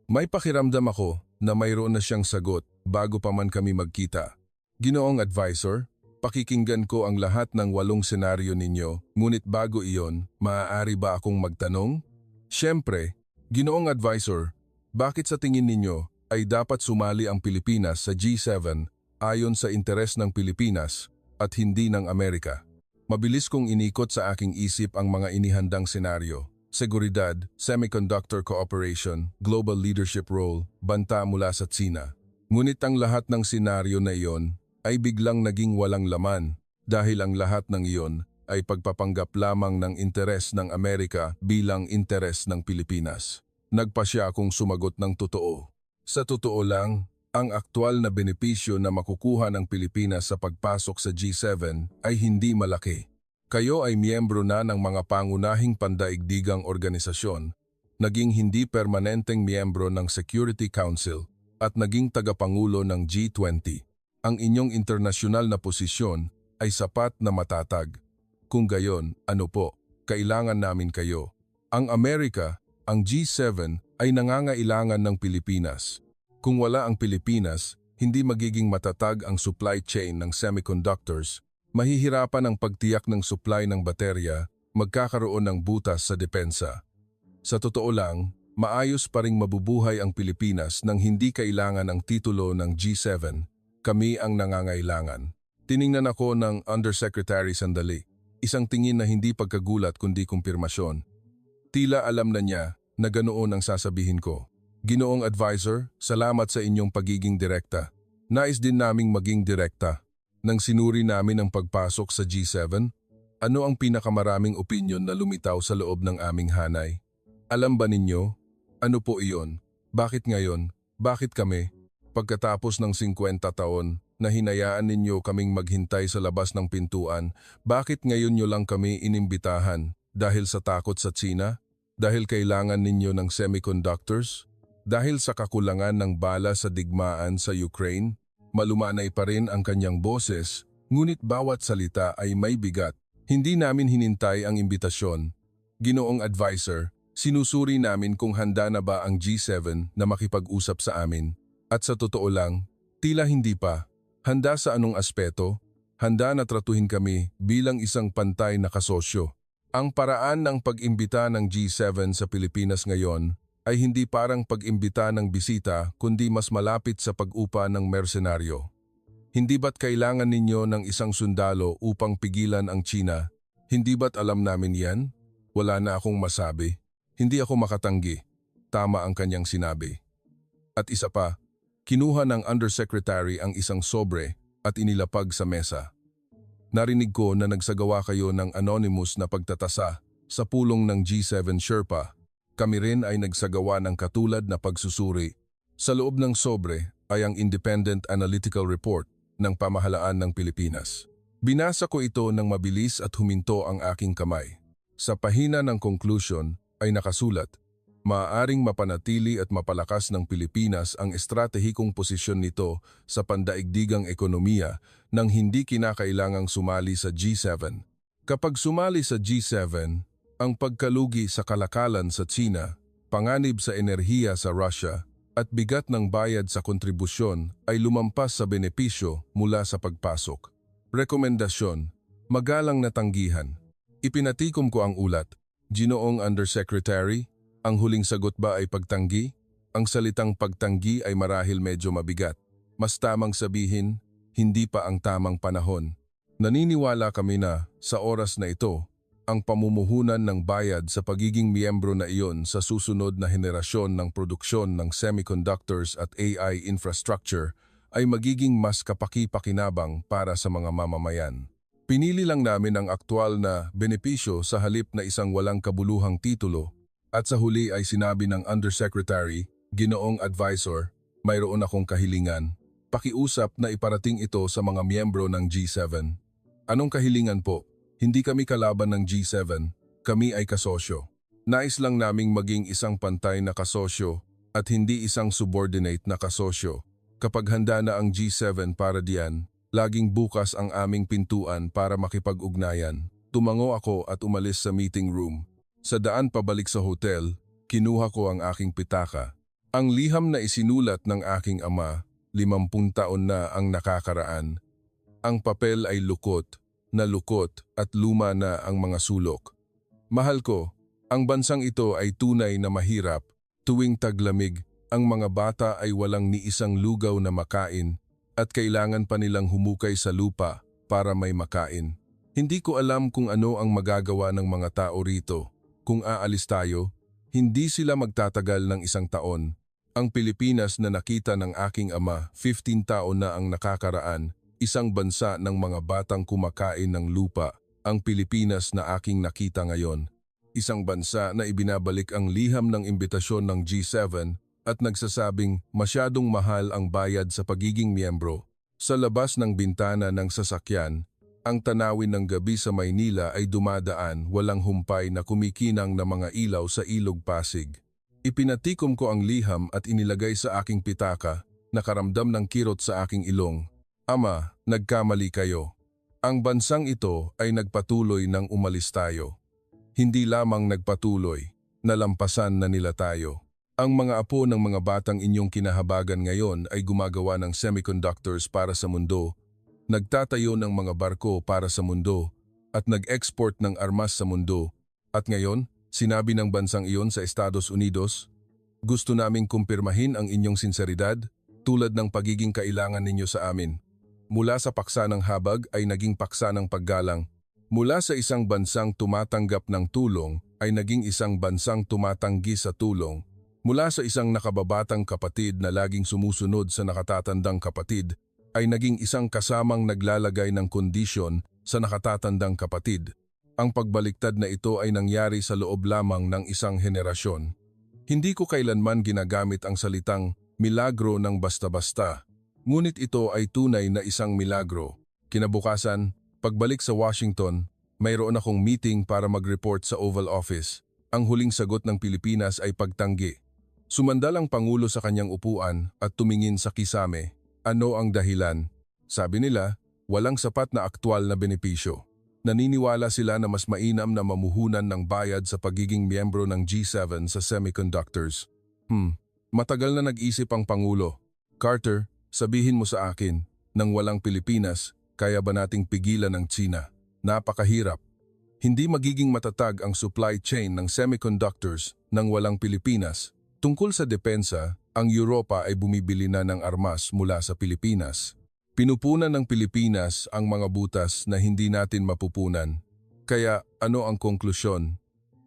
May pakiramdam ako na mayroon na siyang sagot bago pa man kami magkita. Ginoong advisor, pakikinggan ko ang lahat ng 8 senaryo ninyo, ngunit bago iyon, maaari ba akong magtanong? Siyempre, Ginoong advisor, bakit sa tingin ninyo ay dapat sumali ang Pilipinas sa G7 ayon sa interes ng Pilipinas at hindi ng Amerika? Mabilis kong inikot sa aking isip ang mga inihandang senaryo. Seguridad, semiconductor cooperation, global leadership role, banta mula sa Tsina. Ngunit ang lahat ng senaryo na iyon ay biglang naging walang laman dahil ang lahat ng iyon ay pagpapanggap lamang ng interes ng Amerika bilang interes ng Pilipinas. Nagpasya akong sumagot ng totoo. Sa totoo lang, ang aktwal na benepisyo na makukuha ng Pilipinas sa pagpasok sa G7 ay hindi malaki. Kayo ay miyembro na ng mga pangunahing pandaigdigang organisasyon, naging hindi permanenteng miyembro ng Security Council at naging tagapangulo ng G20. Ang inyong internasyonal na posisyon ay sapat na matatag. Kung gayon, ano po, kailangan namin kayo. Ang Amerika, ang G7 ay nangangailangan ng Pilipinas. Kung wala ang Pilipinas, hindi magiging matatag ang supply chain ng semiconductors, mahihirapan ang pagtiyak ng supply ng baterya, magkakaroon ng butas sa depensa. Sa totoo lang, maayos pa ring mabubuhay ang Pilipinas nang hindi kailangan ang titulo ng G7. Kami ang nangangailangan. Tiningnan ako ng Undersecretary sandali. Isang tingin na hindi pagkagulat kundi kumpirmasyon. Tila alam na niya na ganoon ang sasabihin ko. Ginoong advisor, salamat sa inyong pagiging direkta. Nais din naming maging direkta. Nang sinuri namin ang pagpasok sa G7, ano ang pinakamaraming opinyon na lumitaw sa loob ng aming hanay? Alam ba ninyo? Ano po iyon? Bakit ngayon? Bakit kami? Pagkatapos ng 50 taon na hinayaan ninyo kaming maghintay sa labas ng pintuan, bakit ngayon nyo lang kami inimbitahan? Dahil sa takot sa Tsina? Dahil kailangan ninyo ng semiconductors? Dahil sa kakulangan ng bala sa digmaan sa Ukraine, malumanay pa rin ang kanyang boses, ngunit bawat salita ay may bigat. Hindi namin hinintay ang imbitasyon. Ginoong advisor, sinusuri namin kung handa na ba ang G7 na makipag-usap sa amin. At sa totoo lang, tila hindi pa. Handa sa anong aspeto? Handa na tratuhin kami bilang isang pantay na kasosyo. Ang paraan ng pag-imbita ng G7 sa Pilipinas ngayon ay hindi parang pag-imbita ng bisita kundi mas malapit sa pag-upa ng mersenaryo. Hindi ba't kailangan ninyo ng isang sundalo upang pigilan ang China? Hindi ba't alam namin yan? Wala na akong masabi. Hindi ako makatanggi. Tama ang kanyang sinabi. At isa pa, kinuha ng undersecretary ang isang sobre at inilapag sa mesa. Narinig ko na nagsagawa kayo ng anonymous na pagtatasa sa pulong ng G7 Sherpa. Kami rin ay nagsagawa ng katulad na pagsusuri. Sa loob ng sobre ay ang Independent Analytical Report ng Pamahalaan ng Pilipinas. Binasa ko ito ng mabilis at huminto ang aking kamay. Sa pahina ng conclusion ay nakasulat, maaaring mapanatili at mapalakas ng Pilipinas ang estratehikong posisyon nito sa pandaigdigang ekonomiya nang hindi kinakailangang sumali sa G7. Kapag sumali sa G7, ang pagkalugi sa kalakalan sa China, panganib sa enerhiya sa Russia, at bigat ng bayad sa kontribusyon ay lumampas sa benepisyo mula sa pagpasok. Rekomendasyon, magalang na tanggihan. Ipinatikom ko ang ulat. Ginoong Undersecretary, ang huling sagot ba ay pagtanggi? Ang salitang pagtanggi ay marahil medyo mabigat. Mas tamang sabihin, hindi pa ang tamang panahon. Naniniwala kami na, sa oras na ito, ang pamumuhunan ng bayad sa pagiging miyembro na iyon sa susunod na henerasyon ng produksyon ng semiconductors at AI infrastructure ay magiging mas kapaki-pakinabang para sa mga mamamayan. Pinili lang namin ang aktwal na benepisyo sa halip na isang walang kabuluhang titulo at sa huli ay sinabi ng Undersecretary, Ginoong Advisor, mayroon akong kahilingan. Pakiusap na iparating ito sa mga miyembro ng G7. Anong kahilingan po? Hindi kami kalaban ng G7, kami ay kasosyo. Nais lang naming maging isang pantay na kasosyo at hindi isang subordinate na kasosyo. Kapag handa na ang G7 para diyan, laging bukas ang aming pintuan para makipag-ugnayan. Tumango ako at umalis sa meeting room. Sa daan pabalik sa hotel, kinuha ko ang aking pitaka. Ang liham na isinulat ng aking ama, 50 taon na ang nakakaraan. Ang papel ay lukot at luma na ang mga sulok. Mahal ko, ang bansang ito ay tunay na mahirap. Tuwing taglamig, ang mga bata ay walang ni isang lugaw na makain at kailangan pa nilang humukay sa lupa para may makain. Hindi ko alam kung ano ang magagawa ng mga tao rito. Kung aalis tayo, hindi sila magtatagal ng 1 taon. Ang Pilipinas na nakita ng aking ama, 15 taon na ang nakakaraan, isang bansa ng mga batang kumakain ng lupa, ang Pilipinas na aking nakita ngayon. Isang bansa na ibinabalik ang liham ng imbitasyon ng G7 at nagsasabing masyadong mahal ang bayad sa pagiging miyembro. Sa labas ng bintana ng sasakyan, ang tanawin ng gabi sa Maynila ay dumadaan walang humpay na kumikinang na mga ilaw sa Ilog Pasig. Ipinatikom ko ang liham at inilagay sa aking pitaka, nakaramdam ng kirot sa aking ilong. Ama, nagkamali kayo. Ang bansang ito ay nagpatuloy nang umalis tayo. Hindi lamang nagpatuloy, nalampasan na nila tayo. Ang mga apo ng mga batang inyong kinahabagan ngayon ay gumagawa ng semiconductors para sa mundo, nagtatayo ng mga barko para sa mundo, at nag-export ng armas sa mundo. At ngayon, sinabi ng bansang iyon sa Estados Unidos, gusto naming kumpirmahin ang inyong sinseridad tulad ng pagiging kailangan ninyo sa amin. Mula sa paksa ng habag ay naging paksa ng paggalang. Mula sa isang bansang tumatanggap ng tulong ay naging isang bansang tumatanggi sa tulong. Mula sa isang nakababatang kapatid na laging sumusunod sa nakatatandang kapatid ay naging isang kasamang naglalagay ng kondisyon sa nakatatandang kapatid. Ang pagbaliktad na ito ay nangyari sa loob lamang ng isang henerasyon. Hindi ko kailanman ginagamit ang salitang milagro ng basta-basta. Ngunit ito ay tunay na isang milagro. Kinabukasan, pagbalik sa Washington, mayroon akong meeting para mag-report sa Oval Office. Ang huling sagot ng Pilipinas ay pagtanggi. Sumandal ang Pangulo sa kanyang upuan at tumingin sa kisame. Ano ang dahilan? Sabi nila, walang sapat na aktwal na benepisyo. Naniniwala sila na mas mainam na mamuhunan ng bayad sa pagiging miyembro ng G7 sa semiconductors. Matagal na nag-isip ang Pangulo. Carter, sabihin mo sa akin, nang walang Pilipinas, kaya ba nating pigilan ang China? Napakahirap. Hindi magiging matatag ang supply chain ng semiconductors nang walang Pilipinas. Tungkol sa depensa, ang Europa ay bumibili na ng armas mula sa Pilipinas. Pinupunan ng Pilipinas ang mga butas na hindi natin mapupunan. Kaya ano ang konklusyon?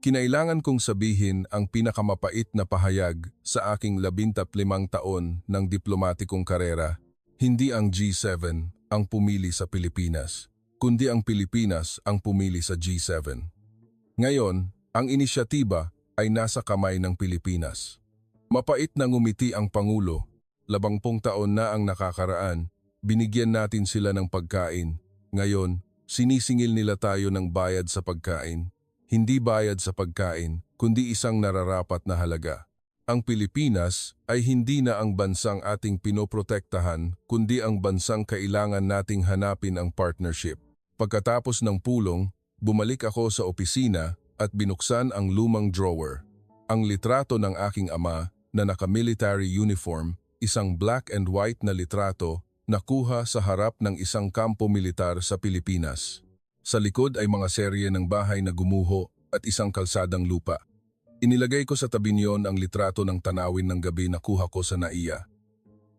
Kinailangan kong sabihin ang pinakamapait na pahayag sa aking 15 taon ng diplomatikong karera. Hindi ang G7 ang pumili sa Pilipinas, kundi ang Pilipinas ang pumili sa G7. Ngayon, ang inisyatiba ay nasa kamay ng Pilipinas. Mapait na ngumiti ang Pangulo. 20 taon na ang nakakaraan, binigyan natin sila ng pagkain. Ngayon, sinisingil nila tayo ng bayad sa pagkain. Hindi bayad sa pagkain, kundi isang nararapat na halaga. Ang Pilipinas ay hindi na ang bansang ating pinoprotektahan, kundi ang bansang kailangan nating hanapin ang partnership. Pagkatapos ng pulong, bumalik ako sa opisina at binuksan ang lumang drawer. Ang litrato ng aking ama na naka-military uniform, isang black and white na litrato, nakuha sa harap ng isang kampo militar sa Pilipinas. Sa likod ay mga serye ng bahay na gumuho at isang kalsadang lupa. Inilagay ko sa tabi niyon ang litrato ng tanawin ng gabi na kuha ko sa NAIA.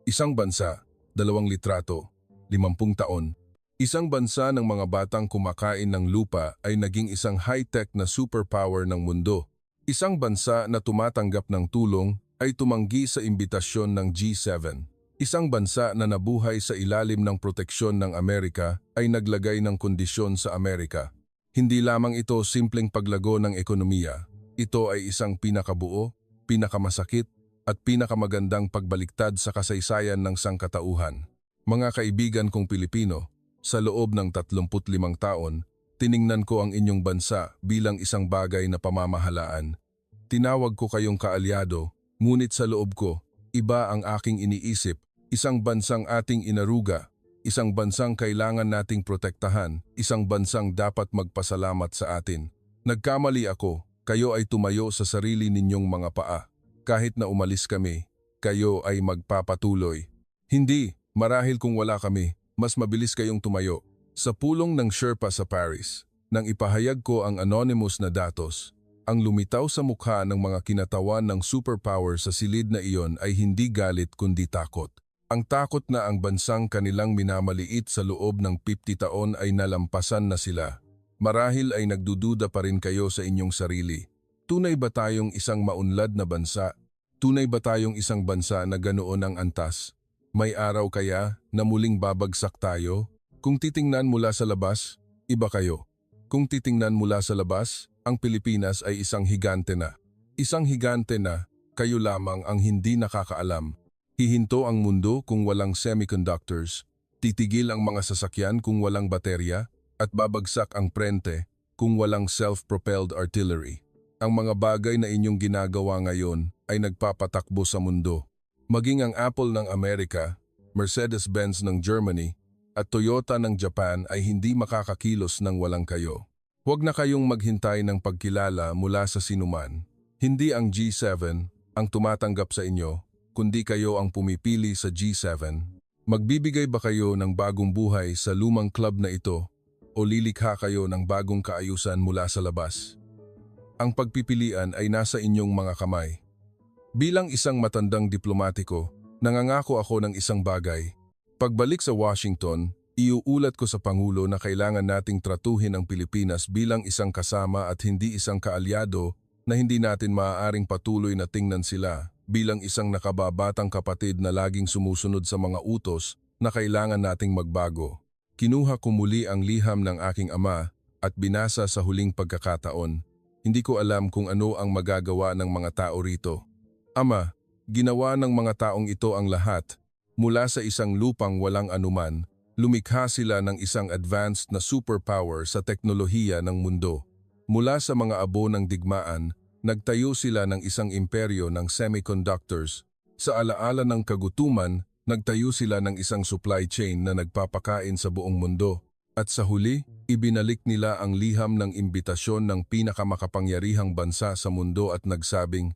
Isang bansa, 2 litrato, 50 taon. Isang bansa ng mga batang kumakain ng lupa ay naging isang high-tech na superpower ng mundo. Isang bansa na tumatanggap ng tulong ay tumanggi sa imbitasyon ng G7. Isang bansa na nabuhay sa ilalim ng proteksyon ng Amerika ay naglagay ng kondisyon sa Amerika. Hindi lamang ito simpleng paglago ng ekonomiya. Ito ay isang pinakabuo, pinakamasakit at pinakamagandang pagbaliktad sa kasaysayan ng sangkatauhan. Mga kaibigan kong Pilipino, sa loob ng 35 taon, tiningnan ko ang inyong bansa bilang isang bagay na pamamahalaan. Tinawag ko kayong kaalyado, ngunit sa loob ko, iba ang aking iniisip, isang bansang ating inaruga, isang bansang kailangan nating protektahan, isang bansang dapat magpasalamat sa atin. Nagkamali ako, kayo ay tumayo sa sarili ninyong mga paa. Kahit na umalis kami, kayo ay magpapatuloy. Hindi, marahil kung wala kami, mas mabilis kayong tumayo. Sa pulong ng Sherpa sa Paris, nang ipahayag ko ang anonymous na datos, ang lumitaw sa mukha ng mga kinatawan ng superpower sa silid na iyon ay hindi galit kundi takot. Ang takot na ang bansang kanilang minamaliit sa loob ng 50 taon ay nalampasan na sila. Marahil ay nagdududa pa rin kayo sa inyong sarili. Tunay ba tayong isang maunlad na bansa? Tunay ba tayong isang bansa na ganoon ang antas? May araw kaya na muling babagsak tayo? Kung titingnan mula sa labas, iba kayo. Kung titingnan mula sa labas, ang Pilipinas ay isang higante na. Isang higante na, kayo lamang ang hindi nakakaalam. Hihinto ang mundo kung walang semiconductors, titigil ang mga sasakyan kung walang baterya, at babagsak ang prente kung walang self-propelled artillery. Ang mga bagay na inyong ginagawa ngayon ay nagpapatakbo sa mundo. Maging ang Apple ng Amerika, Mercedes-Benz ng Germany, at Toyota ng Japan ay hindi makakakilos ng walang kayo. Huwag na kayong maghintay ng pagkilala mula sa sinuman. Hindi ang G7 ang tumatanggap sa inyo, kundi kayo ang pumipili sa G7. Magbibigay ba kayo ng bagong buhay sa lumang club na ito o lilikha kayo ng bagong kaayusan mula sa labas? Ang pagpipilian ay nasa inyong mga kamay. Bilang isang matandang diplomatiko, nangangako ako ng isang bagay. Pagbalik sa Washington, iuulat ko sa Pangulo na kailangan nating tratuhin ang Pilipinas bilang isang kasama at hindi isang kaalyado na hindi natin maaaring patuloy na tingnan sila bilang isang nakababatang kapatid na laging sumusunod sa mga utos na kailangan nating magbago. Kinuha ko muli ang liham ng aking ama at binasa sa huling pagkakataon. Hindi ko alam kung ano ang magagawa ng mga tao rito. Ama, ginawa ng mga taong ito ang lahat. Mula sa isang lupang walang anuman, lumikha sila ng isang advanced na superpower sa teknolohiya ng mundo. Mula sa mga abo ng digmaan, Nagtayo sila ng isang imperyo ng semiconductors. Sa alaala ng kagutuman, nagtayo sila ng isang supply chain na nagpapakain sa buong mundo. At sa huli, ibinalik nila ang liham ng imbitasyon ng pinakamakapangyarihang bansa sa mundo at nagsabing,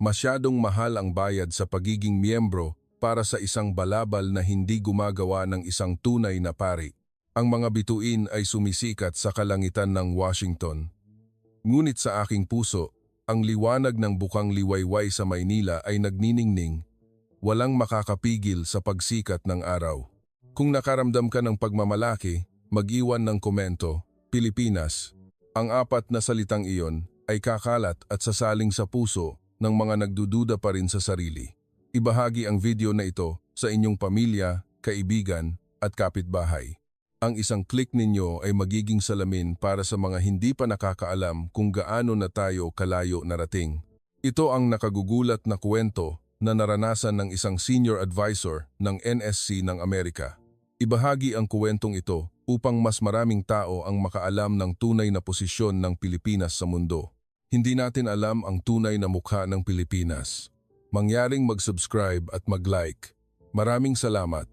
masyadong mahal ang bayad sa pagiging miyembro para sa isang balabal na hindi gumagawa ng isang tunay na pari. Ang mga bituin ay sumisikat sa kalangitan ng Washington. Ngunit sa aking puso, ang liwanag ng bukang liwayway sa Maynila ay nagniningning, walang makakapigil sa pagsikat ng araw. Kung nakaramdam ka ng pagmamalaki, mag-iwan ng komento, Pilipinas. Ang apat na salitang iyon ay kakalat at sasaling sa puso ng mga nagdududa pa rin sa sarili. Ibahagi ang video na ito sa inyong pamilya, kaibigan at kapitbahay. Ang isang click ninyo ay magiging salamin para sa mga hindi pa nakakaalam kung gaano na tayo kalayo narating. Ito ang nakagugulat na kwento na naranasan ng isang senior advisor ng NSC ng Amerika. Ibahagi ang kwentong ito upang mas maraming tao ang makaalam ng tunay na posisyon ng Pilipinas sa mundo. Hindi natin alam ang tunay na mukha ng Pilipinas. Mangyaring mag-subscribe at mag-like. Maraming salamat.